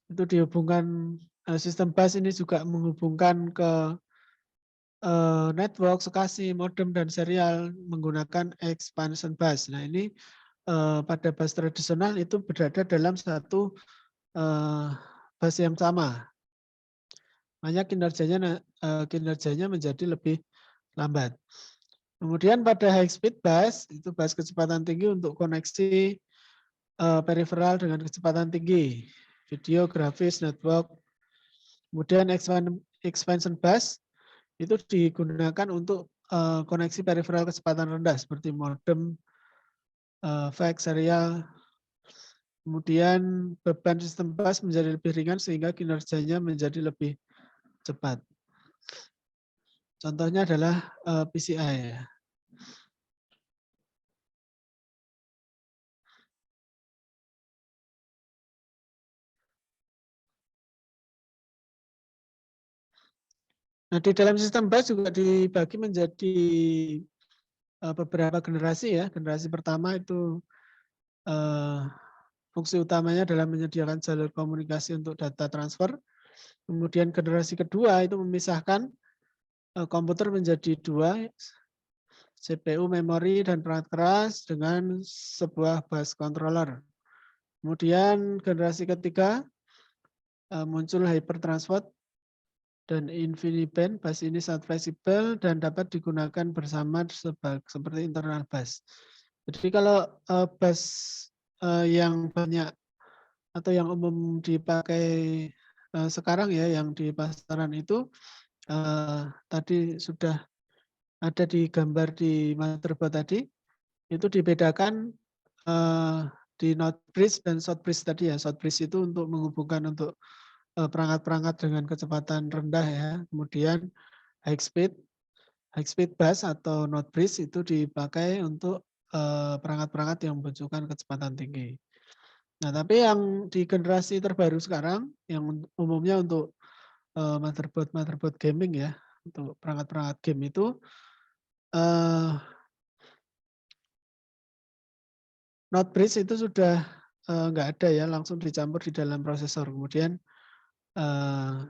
itu dihubungkan, sistem bus ini juga menghubungkan ke network, SCSI, modem dan serial menggunakan expansion bus. Nah, ini pada bus tradisional itu berada dalam satu bus yang sama. Makanya kinerjanya menjadi lebih lambat. Kemudian pada high speed bus, itu bus kecepatan tinggi untuk koneksi peripheral dengan kecepatan tinggi, video, grafis, network. Kemudian expansion bus itu digunakan untuk koneksi peripheral kecepatan rendah seperti modem, fax, serial. Kemudian beban sistem bus menjadi lebih ringan sehingga kinerjanya menjadi lebih cepat. Contohnya adalah PCI ya. Nah, di dalam sistem bus juga dibagi menjadi beberapa generasi ya. Generasi pertama itu fungsi utamanya adalah menyediakan jalur komunikasi untuk data transfer. Kemudian generasi kedua itu memisahkan komputer menjadi dua, CPU, memori, dan perangkat keras dengan sebuah bus controller. Kemudian generasi ketiga muncul hypertransport dan InfiniBand. Bus ini sangat fleksibel dan dapat digunakan bersama seperti internal bus. Jadi kalau bus yang banyak atau yang umum dipakai sekarang ya, yang di pasaran itu tadi sudah ada di gambar di motherboard tadi, itu dibedakan di North Bridge dan South Bridge tadi ya. South Bridge itu untuk menghubungkan untuk perangkat-perangkat dengan kecepatan rendah ya. Kemudian high speed bus atau North Bridge itu dipakai untuk perangkat-perangkat yang membutuhkan kecepatan tinggi. Nah, tapi yang di generasi terbaru sekarang, yang umumnya untuk motherboard gaming ya, untuk perangkat-perangkat game itu North Bridge itu sudah nggak ada ya, langsung dicampur di dalam prosesor. Kemudian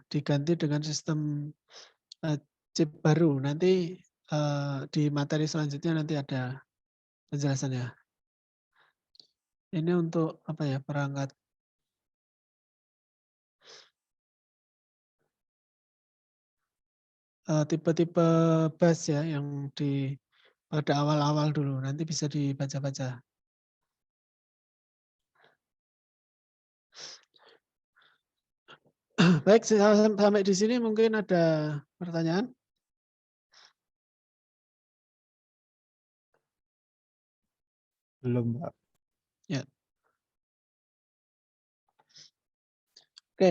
diganti dengan sistem chip baru. Nanti di materi selanjutnya nanti ada penjelasannya. Ini untuk apa ya, perangkat tipe-tipe bus ya yang pada awal-awal dulu, nanti bisa dibaca-baca. Baik, sampai di sini mungkin ada pertanyaan? Belum, Pak. Ya. Oke,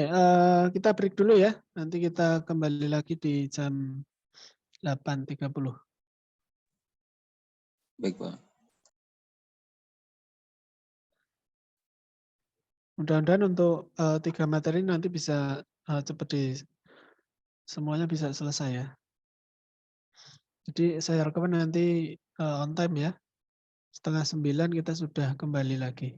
kita break dulu ya. Nanti kita kembali lagi di jam 8.30. Baik, Pak. Mudah-mudahan untuk 3 materi nanti bisa cepat semuanya bisa selesai ya. Jadi saya harapkan nanti on time ya. 8:30 kita sudah kembali lagi.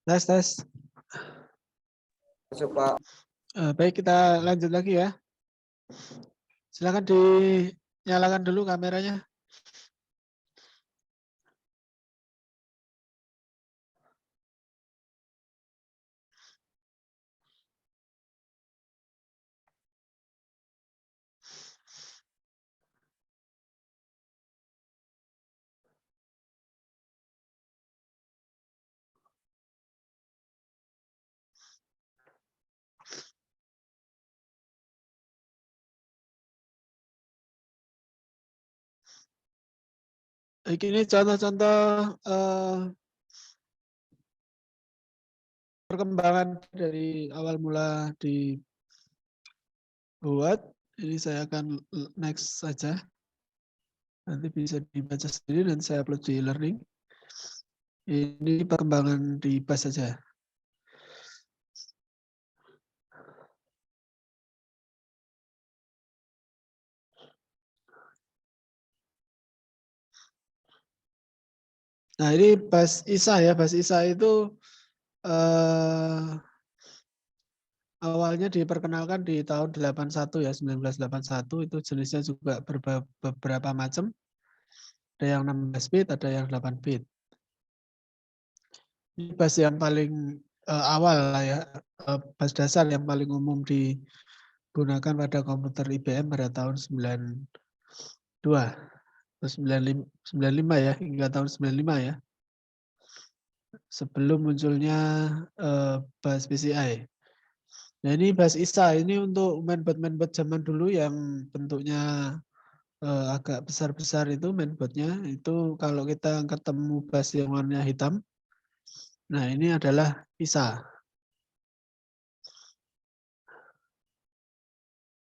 Tes. Masuk, Pak. Baik, kita lanjut lagi ya. Silakan dinyalakan dulu kameranya. Baik, ini contoh-contoh perkembangan dari awal mula dibuat. Ini saya akan next saja. Nanti bisa dibaca sendiri dan saya upload di e-learning. Ini perkembangan di BAS saja. Nah, ini BAS ISA ya. BAS ISA itu awalnya diperkenalkan di tahun 81 ya, 1981. Itu jenisnya juga beberapa macam. Ada yang 16 bit, ada yang 8 bit. Ini BAS yang paling awal lah ya, BAS dasar yang paling umum digunakan pada komputer IBM pada tahun 92 atau 95 ya, hingga tahun 95 ya. Sebelum munculnya BAS PCI. Nah, ini BAS ISA ini untuk mainboard zaman dulu yang bentuknya agak besar-besar itu mainboardnya. Itu kalau kita ketemu BAS yang warnanya hitam, nah ini adalah ISA.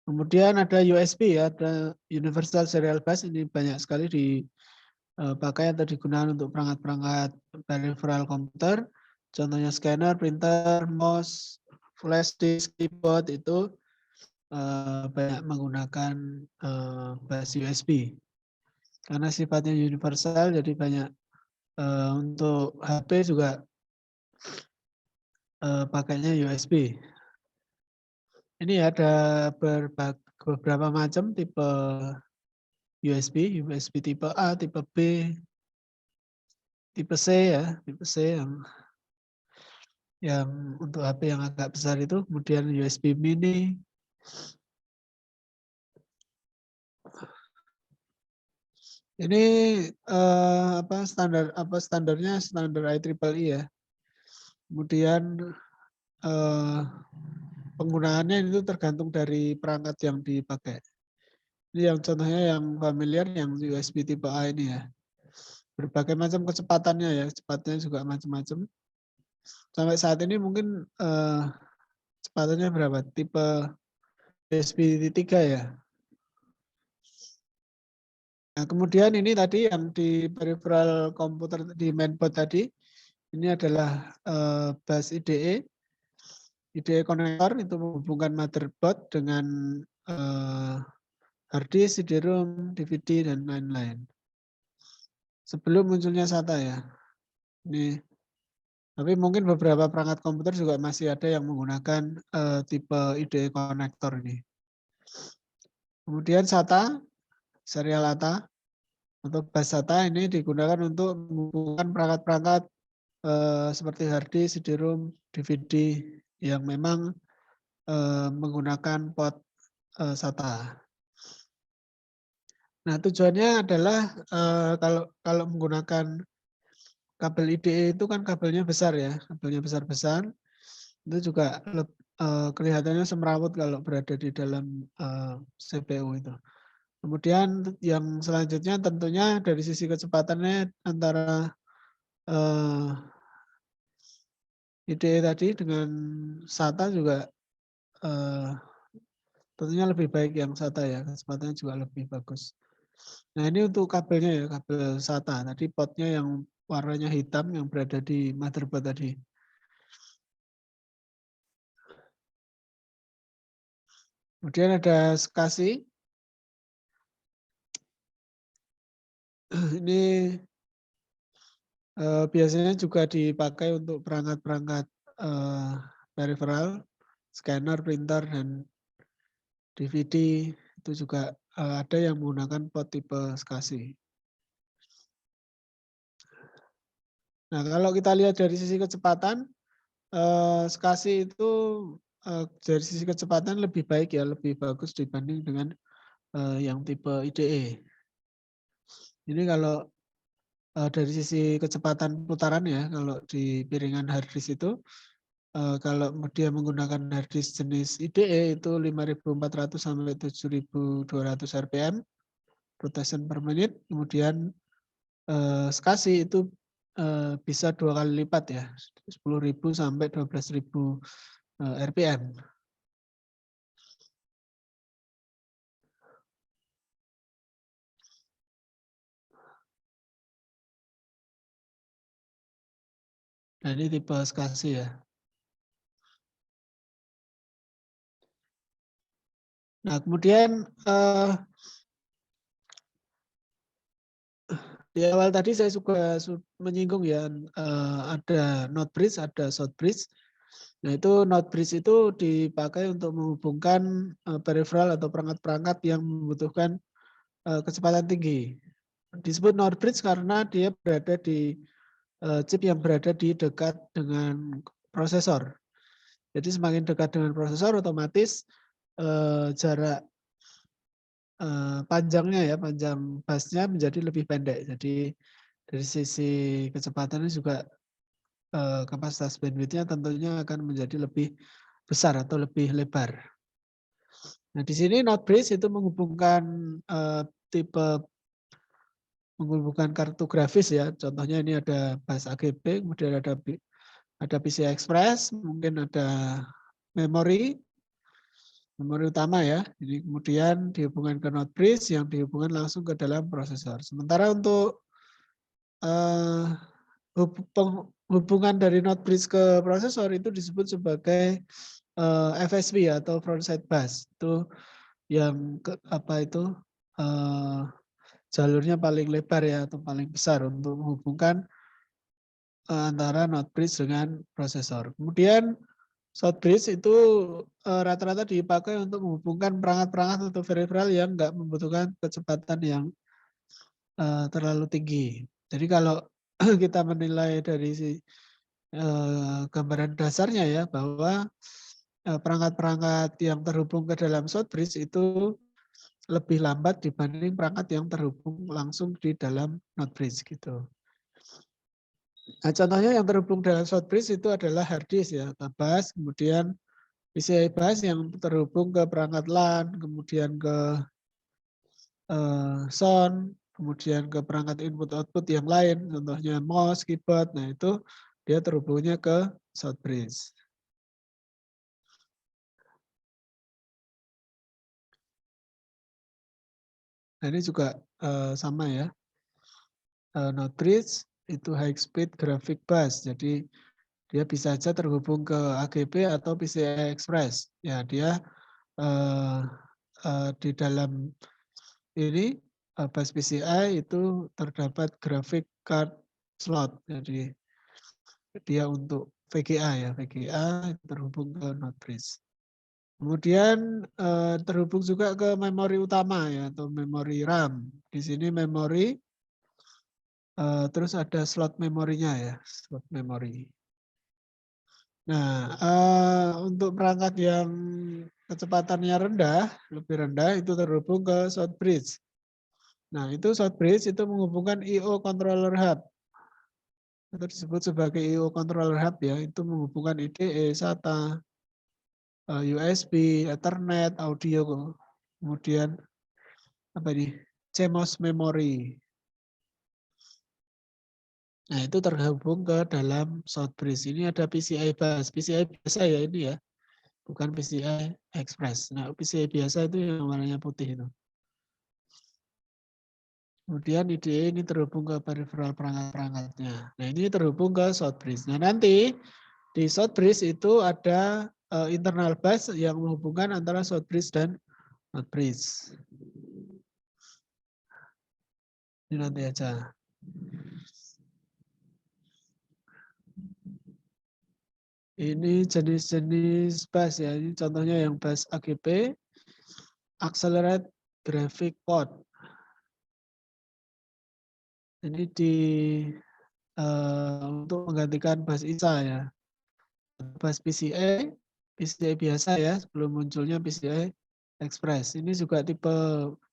Kemudian ada USB ya, ada Universal Serial Bus, ini banyak sekali dipakai atau digunakan untuk perangkat-perangkat peripheral komputer. Contohnya scanner, printer, mouse, flash disk, keyboard itu banyak menggunakan bus USB. Karena sifatnya universal, jadi banyak untuk HP juga pakainya USB. Ini ada beberapa macam tipe USB tipe A, tipe B, tipe C ya, tipe C yang untuk HP yang agak besar itu, kemudian USB mini. Ini standarnya standar IEEE ya. Kemudian penggunaannya itu tergantung dari perangkat yang dipakai. Ini yang contohnya yang familiar yang USB tipe A ini ya. Berbagai macam kecepatannya ya, kecepatannya juga macam-macam. Sampai saat ini mungkin kecepatannya berapa? Tipe USB 3 ya. Nah, kemudian ini tadi yang di peripheral komputer di mainboard tadi, ini adalah bus IDE. IDE connector itu menghubungkan motherboard dengan hard disk, CD-ROM, DVD, dan lain-lain. Sebelum munculnya SATA ya. Ini, tapi mungkin beberapa perangkat komputer juga masih ada yang menggunakan tipe IDE connector ini. Kemudian SATA, serial ATA, atau bus SATA ini digunakan untuk menghubungkan perangkat-perangkat seperti hard disk, CD-ROM, DVD yang memang menggunakan port SATA. Nah, tujuannya adalah kalau menggunakan kabel IDE itu kan kabelnya besar ya, kabelnya besar-besar. Itu juga kelihatannya semrawut kalau berada di dalam CPU itu. Kemudian yang selanjutnya tentunya dari sisi kecepatannya antara IDE tadi dengan SATA juga tentunya lebih baik yang SATA ya, kecepatannya juga lebih bagus. Nah, ini untuk kabelnya ya, kabel SATA. Tadi portnya yang warnanya hitam yang berada di motherboard tadi. Kemudian ada SCSI. Ini Biasanya juga dipakai untuk perangkat-perangkat peripheral, scanner, printer, dan DVD. Itu juga ada yang menggunakan port tipe SCSI. Nah, kalau kita lihat dari sisi kecepatan, SCSI itu dari sisi kecepatan lebih baik ya, lebih bagus dibanding dengan yang tipe IDE. Ini kalau dari sisi kecepatan putaran ya, kalau di piringan hard disk itu, kalau dia menggunakan hard disk jenis IDE itu 5.400 sampai 7.200 RPM, rotation per menit. Kemudian SCSI itu bisa 2 kali lipat ya, 10.000 sampai 12.000 RPM. Nah, ini tipe SCSI ya. Nah, kemudian di awal tadi saya juga menyinggung ya, ada node bridge, ada short bridge. Nah, itu node bridge itu dipakai untuk menghubungkan peripheral atau perangkat-perangkat yang membutuhkan kecepatan tinggi. Disebut node bridge karena dia berada di chip yang berada di dekat dengan prosesor. Jadi semakin dekat dengan prosesor, otomatis jarak panjangnya ya, panjang busnya menjadi lebih pendek. Jadi dari sisi kecepatannya juga kapasitas bandwidth-nya tentunya akan menjadi lebih besar atau lebih lebar. Nah, di sini node bridge itu menghubungkan menghubungkan kartu grafis ya. Contohnya ini ada bus AGB, kemudian ada PCI Express, mungkin ada memori utama ya. Jadi kemudian dihubungkan ke node bridge yang dihubungkan langsung ke dalam prosesor. Sementara untuk hubungan dari node bridge ke prosesor itu disebut sebagai FSB atau frontside bus. Itu yang jalurnya paling lebar ya atau paling besar untuk menghubungkan antara node bridge dengan prosesor. Kemudian short bridge itu rata-rata dipakai untuk menghubungkan perangkat-perangkat atau peripheral yang nggak membutuhkan kecepatan yang terlalu tinggi. Jadi kalau kita menilai dari gambaran dasarnya ya, bahwa perangkat-perangkat yang terhubung ke dalam short bridge itu lebih lambat dibanding perangkat yang terhubung langsung di dalam node bridge gitu. Nah, contohnya yang terhubung dalam short bridge itu adalah hard disk ya, bus, kemudian PCI bus yang terhubung ke perangkat LAN, kemudian ke sound, kemudian ke perangkat input-output yang lain, contohnya mouse, keyboard. Nah, itu dia terhubungnya ke short bridge. Nah, ini juga sama ya. Node bridge itu high speed graphic bus. Jadi dia bisa saja terhubung ke AGB atau PCI Express. Ya, dia di dalam ini bus PCI itu terdapat graphic card slot. Jadi dia untuk VGA ya, VGA terhubung ke node bridge. Kemudian terhubung juga ke memori utama ya atau memori RAM. Di sini memori terus ada slot memorinya ya, slot memori. Nah, untuk perangkat yang kecepatannya rendah, lebih rendah itu terhubung ke short bridge. Nah, itu short bridge itu menghubungkan I/O controller hub. Itu disebut sebagai I/O controller hub ya, itu menghubungkan IDE, SATA, USB, Ethernet, audio, kemudian apa ini? CMOS memory. Nah, itu terhubung ke dalam short bridge. Ini ada PCI bus, PCI biasa ya ini ya, bukan PCI Express. Nah, PCI biasa itu yang warnanya putih itu. Kemudian IDE ini terhubung ke peripheral perangkat-perangkatnya. Nah, ini terhubung ke short bridge. Nah, nanti di short bridge itu ada internal bus yang menghubungkan antara short bridge dan node bridge. Ini nanti aja. Ini jenis-jenis bus ya. Ini contohnya yang bus AGP, Accelerate Graphic Pod. Ini untuk menggantikan bus ISA ya. Bus PCA biasa ya, sebelum munculnya PCA Express. Ini juga tipe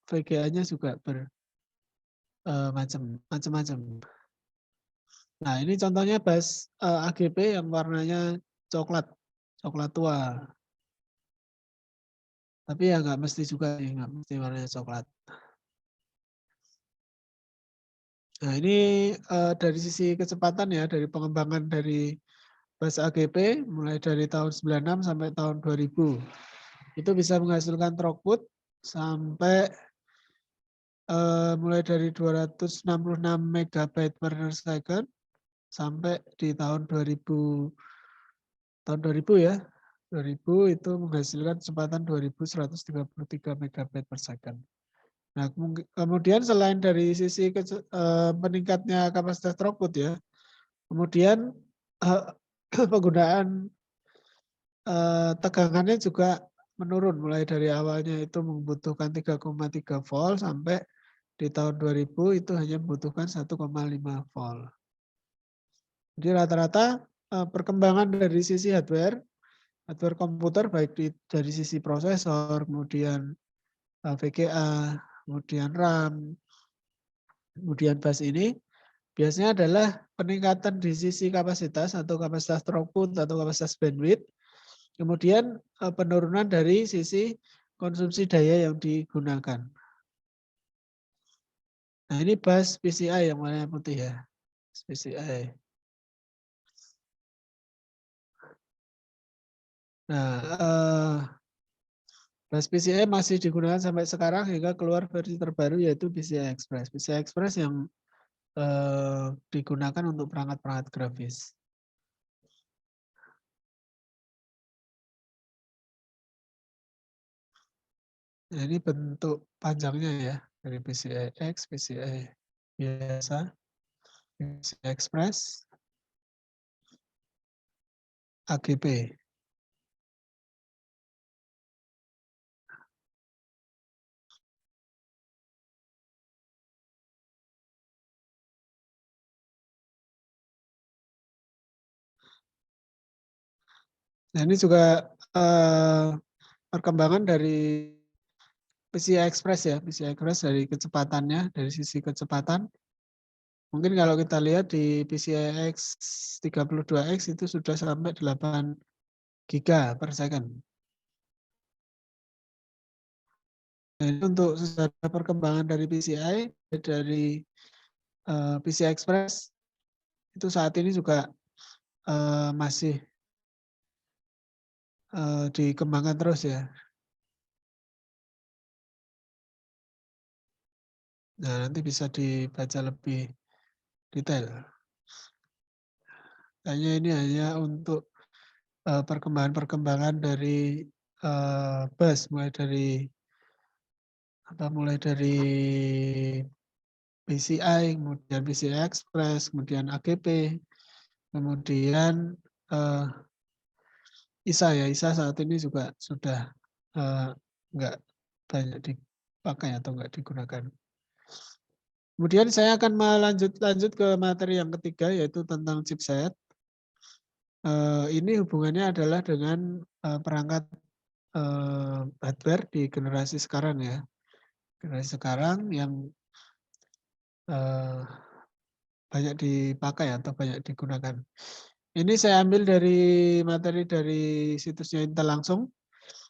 VGA-nya juga macam-macam. Nah, ini contohnya bus AGP yang warnanya coklat tua. Tapi ya nggak mesti juga, nggak mesti warnanya coklat. Nah, ini dari sisi kecepatan ya, dari pengembangan dari bus AGP mulai dari tahun 96 sampai tahun 2000. Itu bisa menghasilkan throughput sampai mulai dari 266 MB per second sampai di tahun 2000 ya. 2000 itu menghasilkan kecepatan 2133 MB per second. Nah, kemudian selain dari sisi meningkatnya kapasitas throughput ya, kemudian penggunaan tegangannya juga menurun mulai dari awalnya itu membutuhkan 3,3 volt sampai di tahun 2000 itu hanya membutuhkan 1,5 volt. Jadi rata-rata perkembangan dari sisi hardware komputer baik dari sisi prosesor, kemudian VGA, kemudian RAM, kemudian bus ini biasanya adalah peningkatan di sisi kapasitas atau kapasitas throughput atau kapasitas bandwidth, kemudian penurunan dari sisi konsumsi daya yang digunakan. Nah, ini bus PCI yang warna putih ya, PCI. Nah, bus PCI masih digunakan sampai sekarang hingga keluar versi terbaru yaitu PCI Express. PCI Express yang digunakan untuk perangkat-perangkat grafis. Nah, ini bentuk panjangnya ya dari PCI X, PCI biasa, PCI Express, AGP. Nah, ini juga perkembangan dari PCI Express ya, PCI Express dari kecepatannya, dari sisi kecepatan. Mungkin kalau kita lihat di PCI X 32X itu sudah sampai 8 giga per second. Nah, ini untuk secara perkembangan dari PCI, dari PCI Express, itu saat ini juga masih dikembangkan terus ya. Nah, nanti bisa dibaca lebih detail. Hanya ini hanya untuk perkembangan-perkembangan dari bus, mulai dari PCI, kemudian PCI Express, kemudian AGP, kemudian ISA ya. ISA saat ini juga sudah nggak banyak dipakai atau nggak digunakan. Kemudian saya akan lanjut ke materi yang ketiga yaitu tentang chipset. Ini hubungannya adalah dengan perangkat hardware di generasi sekarang ya. Generasi sekarang yang banyak dipakai atau banyak digunakan. Ini saya ambil dari materi dari situsnya Intel langsung.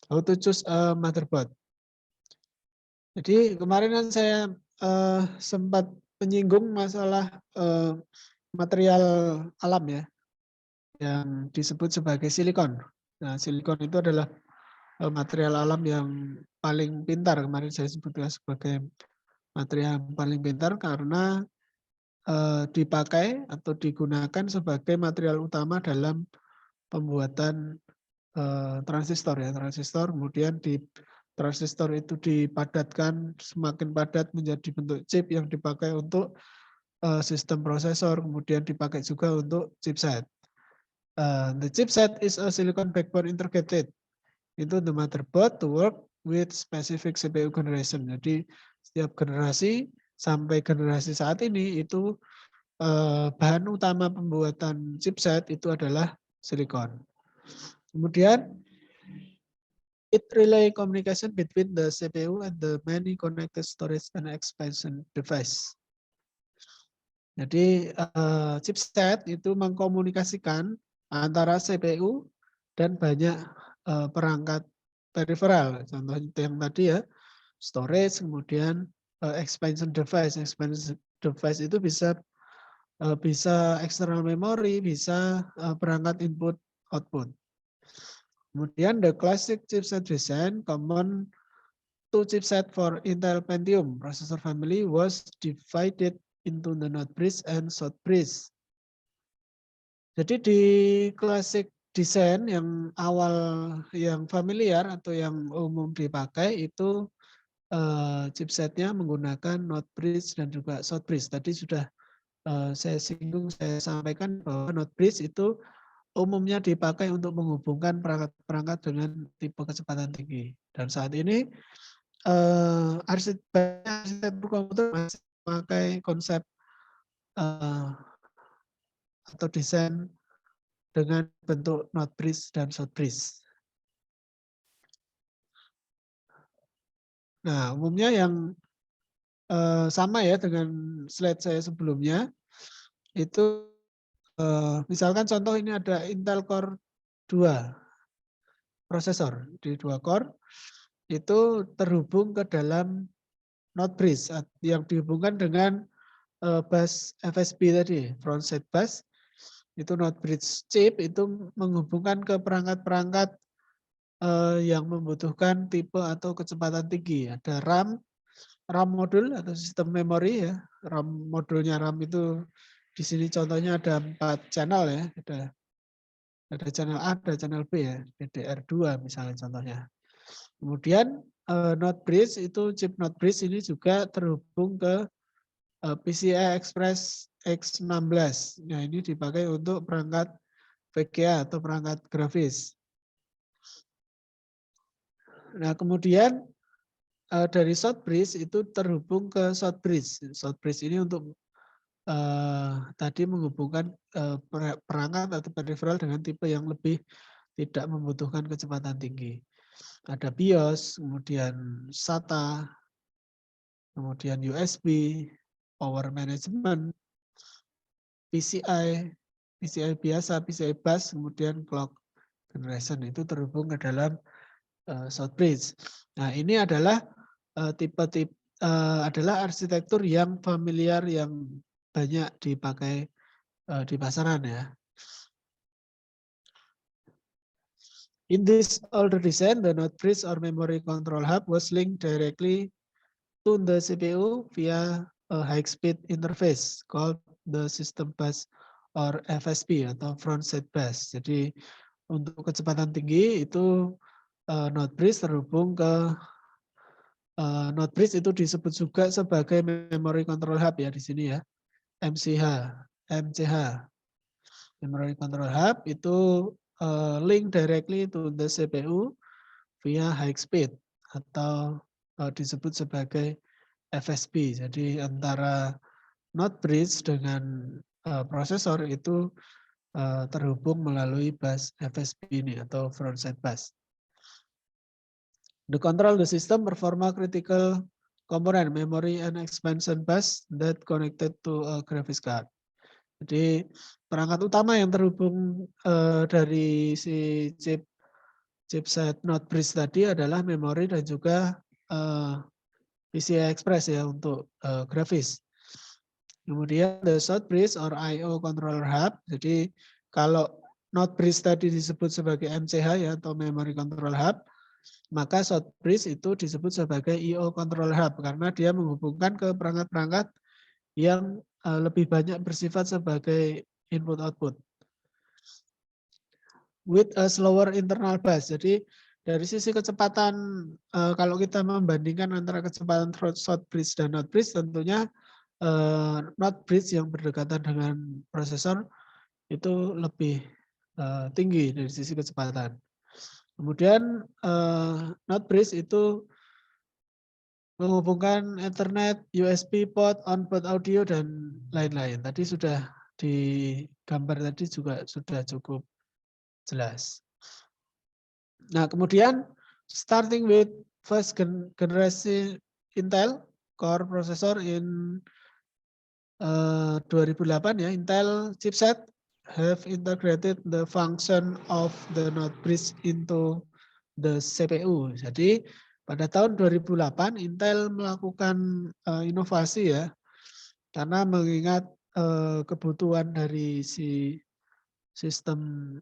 How to choose a motherboard. Jadi kemarin kan saya sempat menyinggung masalah material alam ya, yang disebut sebagai silikon. Nah, silikon itu adalah material alam yang paling pintar. Kemarin saya sebutkan sebagai material yang paling pintar karena dipakai atau digunakan sebagai material utama dalam pembuatan transistor ya. Transistor kemudian transistor itu dipadatkan semakin padat menjadi bentuk chip yang dipakai untuk sistem prosesor, kemudian dipakai juga untuk chipset. The chipset is a silicon backbone integrated into the motherboard to work with specific CPU generation. Jadi setiap generasi sampai generasi saat ini itu bahan utama pembuatan chipset itu adalah silikon. Kemudian it relay communication between the CPU and the many connected storage and expansion device. Jadi chipset itu mengkomunikasikan antara CPU dan banyak perangkat peripheral. Contohnya yang tadi ya, storage, kemudian expansion device. Expansion device itu bisa external memory, bisa perangkat input output. Kemudian the classic chipset design common to chipset for Intel Pentium processor family was divided into the north bridge and south bridge. Jadi di classic design yang awal, yang familiar atau yang umum dipakai itu chipsetnya menggunakan north bridge dan juga south bridge. Tadi sudah saya sampaikan bahwa north bridge itu umumnya dipakai untuk menghubungkan perangkat-perangkat dengan tipe kecepatan tinggi. Dan saat ini arsitektur komputer masih memakai konsep atau desain dengan bentuk north bridge dan south bridge. Nah, umumnya yang sama ya dengan slide saya sebelumnya, itu misalkan contoh ini ada Intel Core 2 prosesor di 2 core, itu terhubung ke dalam north bridge yang dihubungkan dengan bus FSB tadi, front side bus. Itu north bridge chip itu menghubungkan ke perangkat-perangkat yang membutuhkan tipe atau kecepatan tinggi. Ada RAM modul atau sistem memori ya. Modulnya RAM itu di sini contohnya ada 4 channel ya. Ada channel A, ada channel B ya. DDR2 misalnya contohnya. Kemudian north bridge itu chip north bridge ini juga terhubung ke PCI Express X16. Nah, ini dipakai untuk perangkat VGA atau perangkat grafis. Nah, kemudian dari south bridge itu terhubung ke south bridge. South bridge ini untuk tadi menghubungkan perangkat atau peripheral dengan tipe yang lebih tidak membutuhkan kecepatan tinggi. Ada BIOS, kemudian SATA, kemudian USB, power management, PCI biasa, PCI bus, kemudian clock generation itu terhubung ke dalam south bridge. Nah, ini adalah tipe-tipe adalah arsitektur yang familiar yang banyak dipakai di pasaran ya. In this older design, the north bridge or memory control hub was linked directly to the CPU via a high-speed interface called the system bus or FSB atau front side bus. Jadi untuk kecepatan tinggi itu north bridge terhubung ke north bridge itu disebut juga sebagai memory control hub ya di sini ya, MCH. Memory control hub itu link directly to the CPU via high speed atau disebut sebagai FSB. Jadi antara north bridge dengan prosesor itu terhubung melalui bus FSB ini atau frontside bus. To control the system perform a critical component memory and expansion bus that connected to a graphics card. Jadi perangkat utama yang terhubung dari si chipset north bridge tadi adalah memori dan juga PCI Express ya untuk grafis. Kemudian the south bridge or I/O controller hub. Jadi kalau north bridge tadi disebut sebagai MCH ya atau memory control hub, maka south bridge itu disebut sebagai I/O controller hub karena dia menghubungkan ke perangkat-perangkat yang lebih banyak bersifat sebagai input output. With a slower internal bus. Jadi dari sisi kecepatan kalau kita membandingkan antara kecepatan south bridge dan north bridge, tentunya north bridge yang berdekatan dengan prosesor itu lebih tinggi dari sisi kecepatan. Kemudian Node Bridge itu menghubungkan Ethernet, USB port, on-board audio dan lain-lain. Tadi sudah di gambar tadi juga sudah cukup jelas. Nah, kemudian starting with first generation Intel Core processor in 2008 ya, Intel chipset have integrated the function of the Node Bridge into the CPU. Jadi pada tahun 2008 Intel melakukan inovasi ya, karena mengingat kebutuhan dari si sistem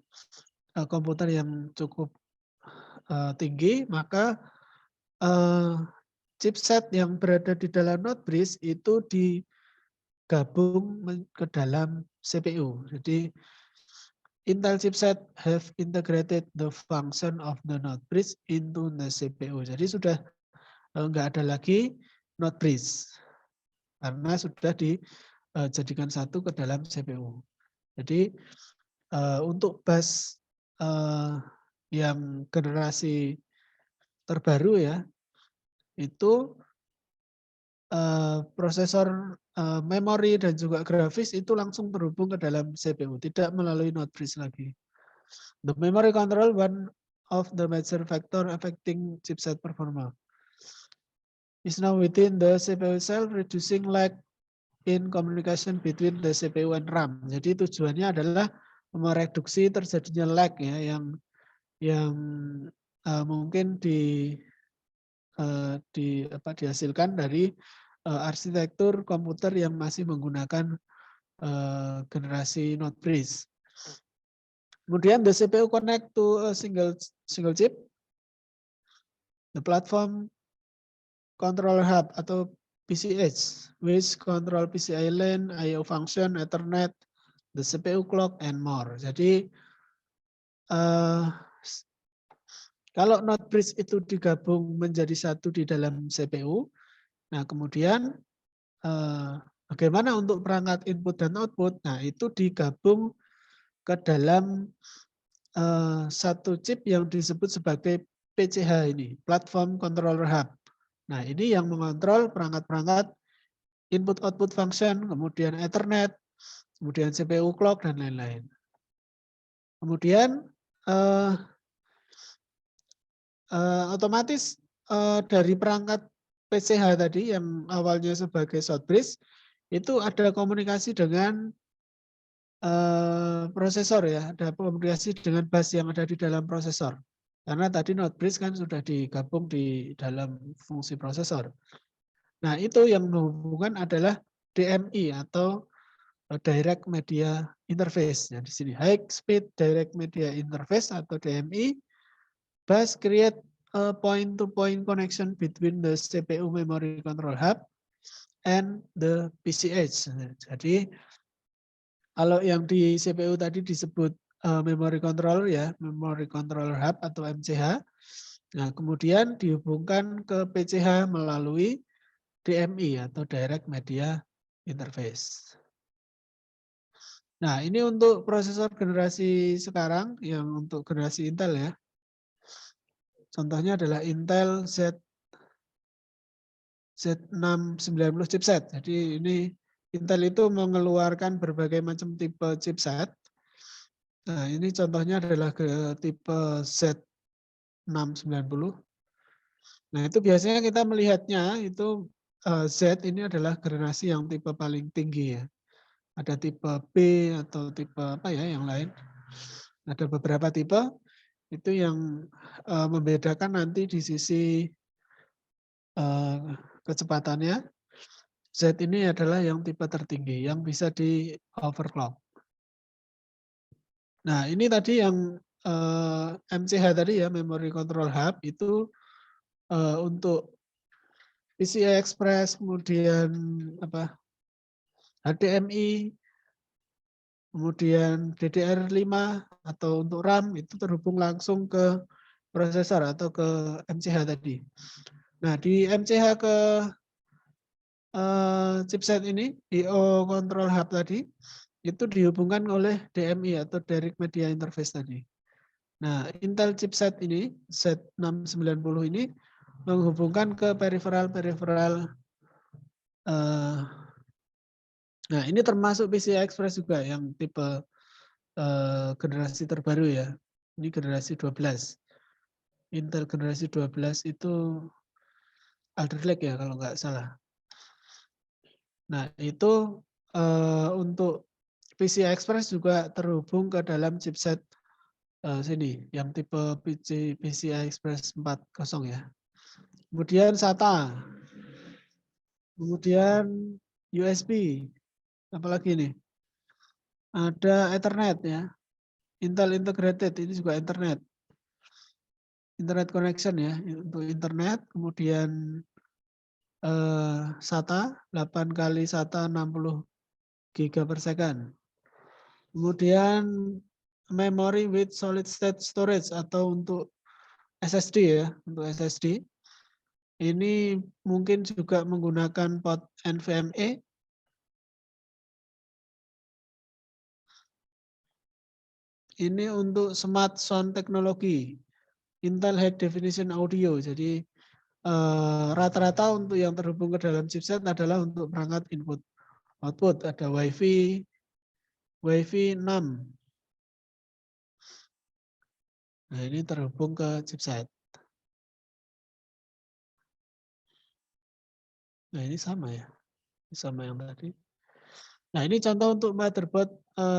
komputer yang cukup tinggi, maka chipset yang berada di dalam Node Bridge itu digabung ke dalam CPU. Jadi Intel chipset have integrated the function of the Node Bridge into the CPU. Jadi sudah enggak ada lagi Node Bridge karena sudah dijadikan satu ke dalam CPU. Jadi untuk bus yang generasi terbaru ya, itu prosesor memori dan juga grafis itu langsung terhubung ke dalam CPU, tidak melalui Node Bridge lagi. The memory control one of the major factor affecting chipset performance is now within the CPU itself, reducing lag in communication between the CPU and RAM. Jadi tujuannya adalah mereduksi terjadinya lag ya, yang mungkin dihasilkan dari arsitektur komputer yang masih menggunakan generasi Node Bridge. Kemudian the CPU connect to a single chip, the platform controller hub atau PCH, which control PCI lane, I/O function, Ethernet, the CPU clock, and more. Jadi kalau Node Bridge itu digabung menjadi satu di dalam CPU, nah kemudian bagaimana untuk perangkat input dan output? Nah itu digabung ke dalam satu chip yang disebut sebagai PCH ini, Platform Controller Hub. Nah ini yang mengontrol perangkat-perangkat input-output function, kemudian Ethernet, kemudian CPU clock, dan lain-lain. Kemudian otomatis dari perangkat PCH tadi yang awalnya sebagai short bridge itu ada komunikasi dengan prosesor ya, ada komunikasi dengan bus yang ada di dalam prosesor. Karena tadi Node Bridge kan sudah digabung di dalam fungsi prosesor. Nah itu yang menghubungkan adalah DMI atau Direct Media Interface. Nah, di sini High Speed Direct Media Interface atau DMI. Bus create a point-to-point connection between the CPU Memory Control Hub and the PCH. Jadi kalau yang di CPU tadi disebut Memory Controller ya, Memory Controller Hub atau MCH. Nah, kemudian dihubungkan ke PCH melalui DMI atau Direct Media Interface. Nah, ini untuk prosesor generasi sekarang yang untuk generasi Intel ya. Contohnya adalah Intel Z690 chipset. Jadi ini Intel itu mengeluarkan berbagai macam tipe chipset. Nah, ini contohnya adalah ke tipe Z690. Nah, itu biasanya kita melihatnya itu Z ini adalah generasi yang tipe paling tinggi ya. Ada tipe B atau tipe apa ya yang lain. Ada beberapa tipe itu yang membedakan nanti di sisi kecepatannya. Z ini adalah yang tipe tertinggi yang bisa di overclock. Nah, ini tadi yang MCH tadi ya, Memory Control Hub itu untuk PCI Express, kemudian HDMI, kemudian DDR5 atau untuk RAM itu terhubung langsung ke prosesor atau ke MCH tadi. Nah, di MCH ke chipset ini, IO Control Hub tadi, itu dihubungkan oleh DMI atau Direct Media Interface tadi. Nah, Intel chipset ini, Z690 ini menghubungkan ke peripheral-peripheral. Nah, ini termasuk PCI Express juga yang tipe generasi terbaru ya. Ini generasi 12. Intel generasi 12 itu Alder Lake ya kalau nggak salah. Nah, itu untuk PCI Express juga terhubung ke dalam chipset sini yang tipe PCI Express 4.0 ya. Kemudian SATA. Kemudian USB. Apalagi nih? Ada Ethernet ya. Intel Integrated ini juga Internet. Internet connection ya untuk internet. Kemudian SATA 8 kali SATA 60 GB per second. Kemudian memory with solid state storage atau untuk SSD ya, untuk SSD. Ini mungkin juga menggunakan port NVMe. Ini untuk smart sound teknologi, Intel High Definition Audio. Jadi rata-rata untuk yang terhubung ke dalam chipset adalah untuk perangkat input output. Ada WiFi 6. Nah, ini terhubung ke chipset. Nah, ini sama ya. Sama yang tadi. Nah, ini contoh untuk motherboard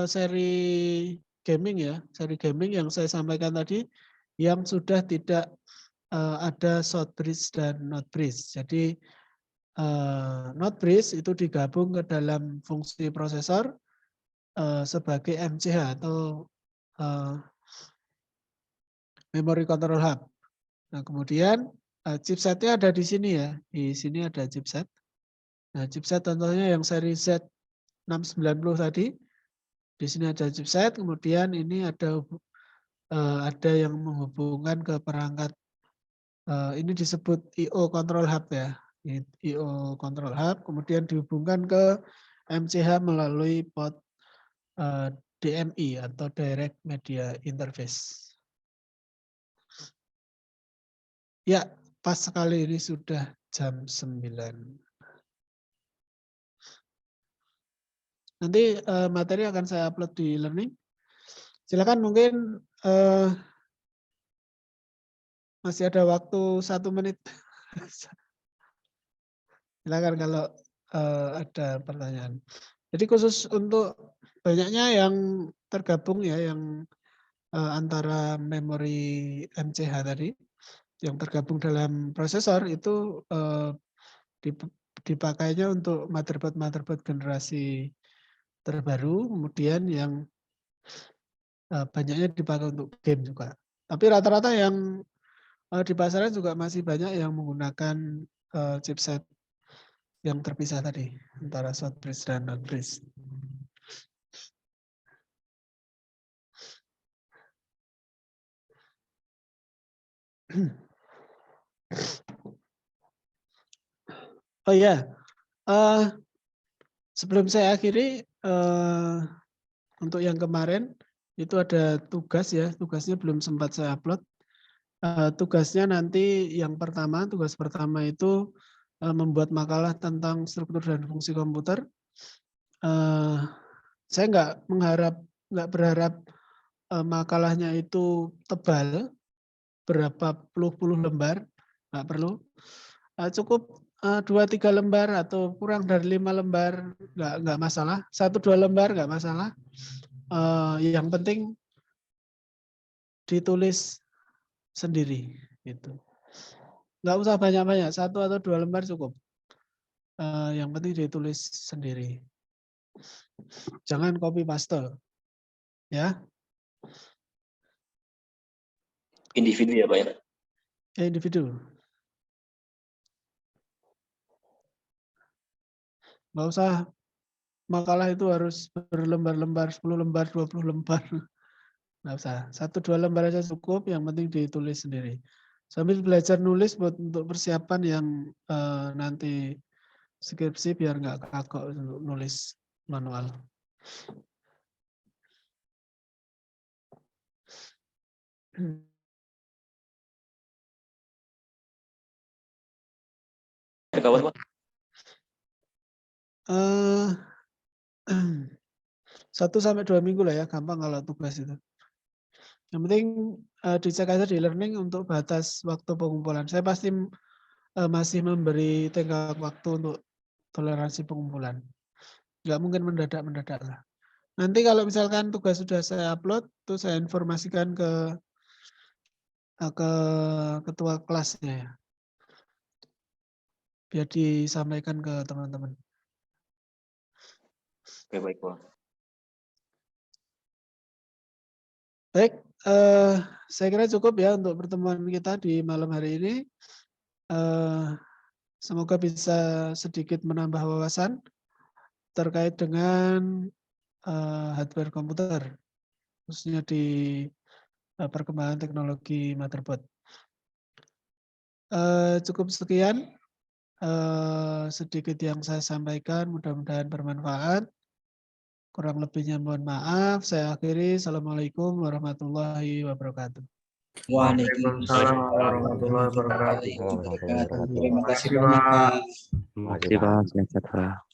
seri gaming ya. Seri gaming yang saya sampaikan tadi yang sudah tidak ada short bridge dan not bridge. Jadi not bridge itu digabung ke dalam fungsi prosesor sebagai MCH atau memory control hub. Nah, kemudian chipsetnya ada di sini ya. Di sini ada chipset. Nah, chipset contohnya yang seri Z690 tadi. Di sini ada chipset, kemudian ini ada yang menghubungkan ke perangkat ini disebut I/O control hub ya. I/O control hub, kemudian dihubungkan ke MCH melalui port DMI atau Direct Media Interface. Ya, pas sekali ini sudah jam 9. Nanti materi akan saya upload di Learning. Silakan mungkin masih ada waktu 1 menit. Silakan kalau ada pertanyaan. Jadi khusus untuk banyaknya yang tergabung ya, yang antara memori MCH tadi, yang tergabung dalam prosesor itu dipakainya untuk motherboard generasi terbaru, kemudian yang banyaknya dipakai untuk game juga. Tapi rata-rata yang di pasaran juga masih banyak yang menggunakan chipset yang terpisah tadi antara short bridge dan not bridge. Oh iya, sebelum saya akhiri untuk yang kemarin itu ada tugas ya, tugasnya belum sempat saya upload. Tugasnya nanti yang pertama, tugas pertama itu membuat makalah tentang struktur dan fungsi komputer. Saya nggak berharap makalahnya itu tebal, berapa puluh lembar, nggak perlu. Cukup 2-3 lembar atau kurang dari 5 lembar, nggak masalah. 1-2 lembar nggak masalah. Yang penting ditulis sendiri, gitu. Nggak usah banyak-banyak, 1 atau 2 lembar cukup. Yang penting ditulis sendiri. Jangan copy paste, ya. Individu ya Pak ya? Ya, individu. Nggak usah makalah itu harus berlembar-lembar, 10 lembar, 20 lembar. Nggak usah. 1-2 lembar aja cukup, yang penting ditulis sendiri. Sambil belajar nulis buat untuk persiapan yang nanti skripsi biar nggak kagok untuk nulis manual. Kawan, Pak. 1-2 minggu lah ya, gampang kalau tugas itu. Yang penting dicek aja di learning untuk batas waktu pengumpulan. Saya pasti masih memberi tenggang waktu untuk toleransi pengumpulan. Nggak mungkin mendadak lah. Nanti kalau misalkan tugas sudah saya upload, tuh saya informasikan ke ketua kelasnya ya. Biar disampaikan ke teman-teman. Oke, baik, Pak. Baik, saya kira cukup ya untuk pertemuan kita di malam hari ini. Semoga bisa sedikit menambah wawasan terkait dengan hardware komputer, khususnya di perkembangan teknologi motherboard. Cukup sekian sedikit yang saya sampaikan, mudah-mudahan bermanfaat. Kurang lebihnya mohon maaf. Saya akhiri. Assalamualaikum warahmatullahi wabarakatuh. Waalaikumsalam warahmatullahi wabarakatuh. Terima kasih banyak, Pak. Terima kasih, Pak.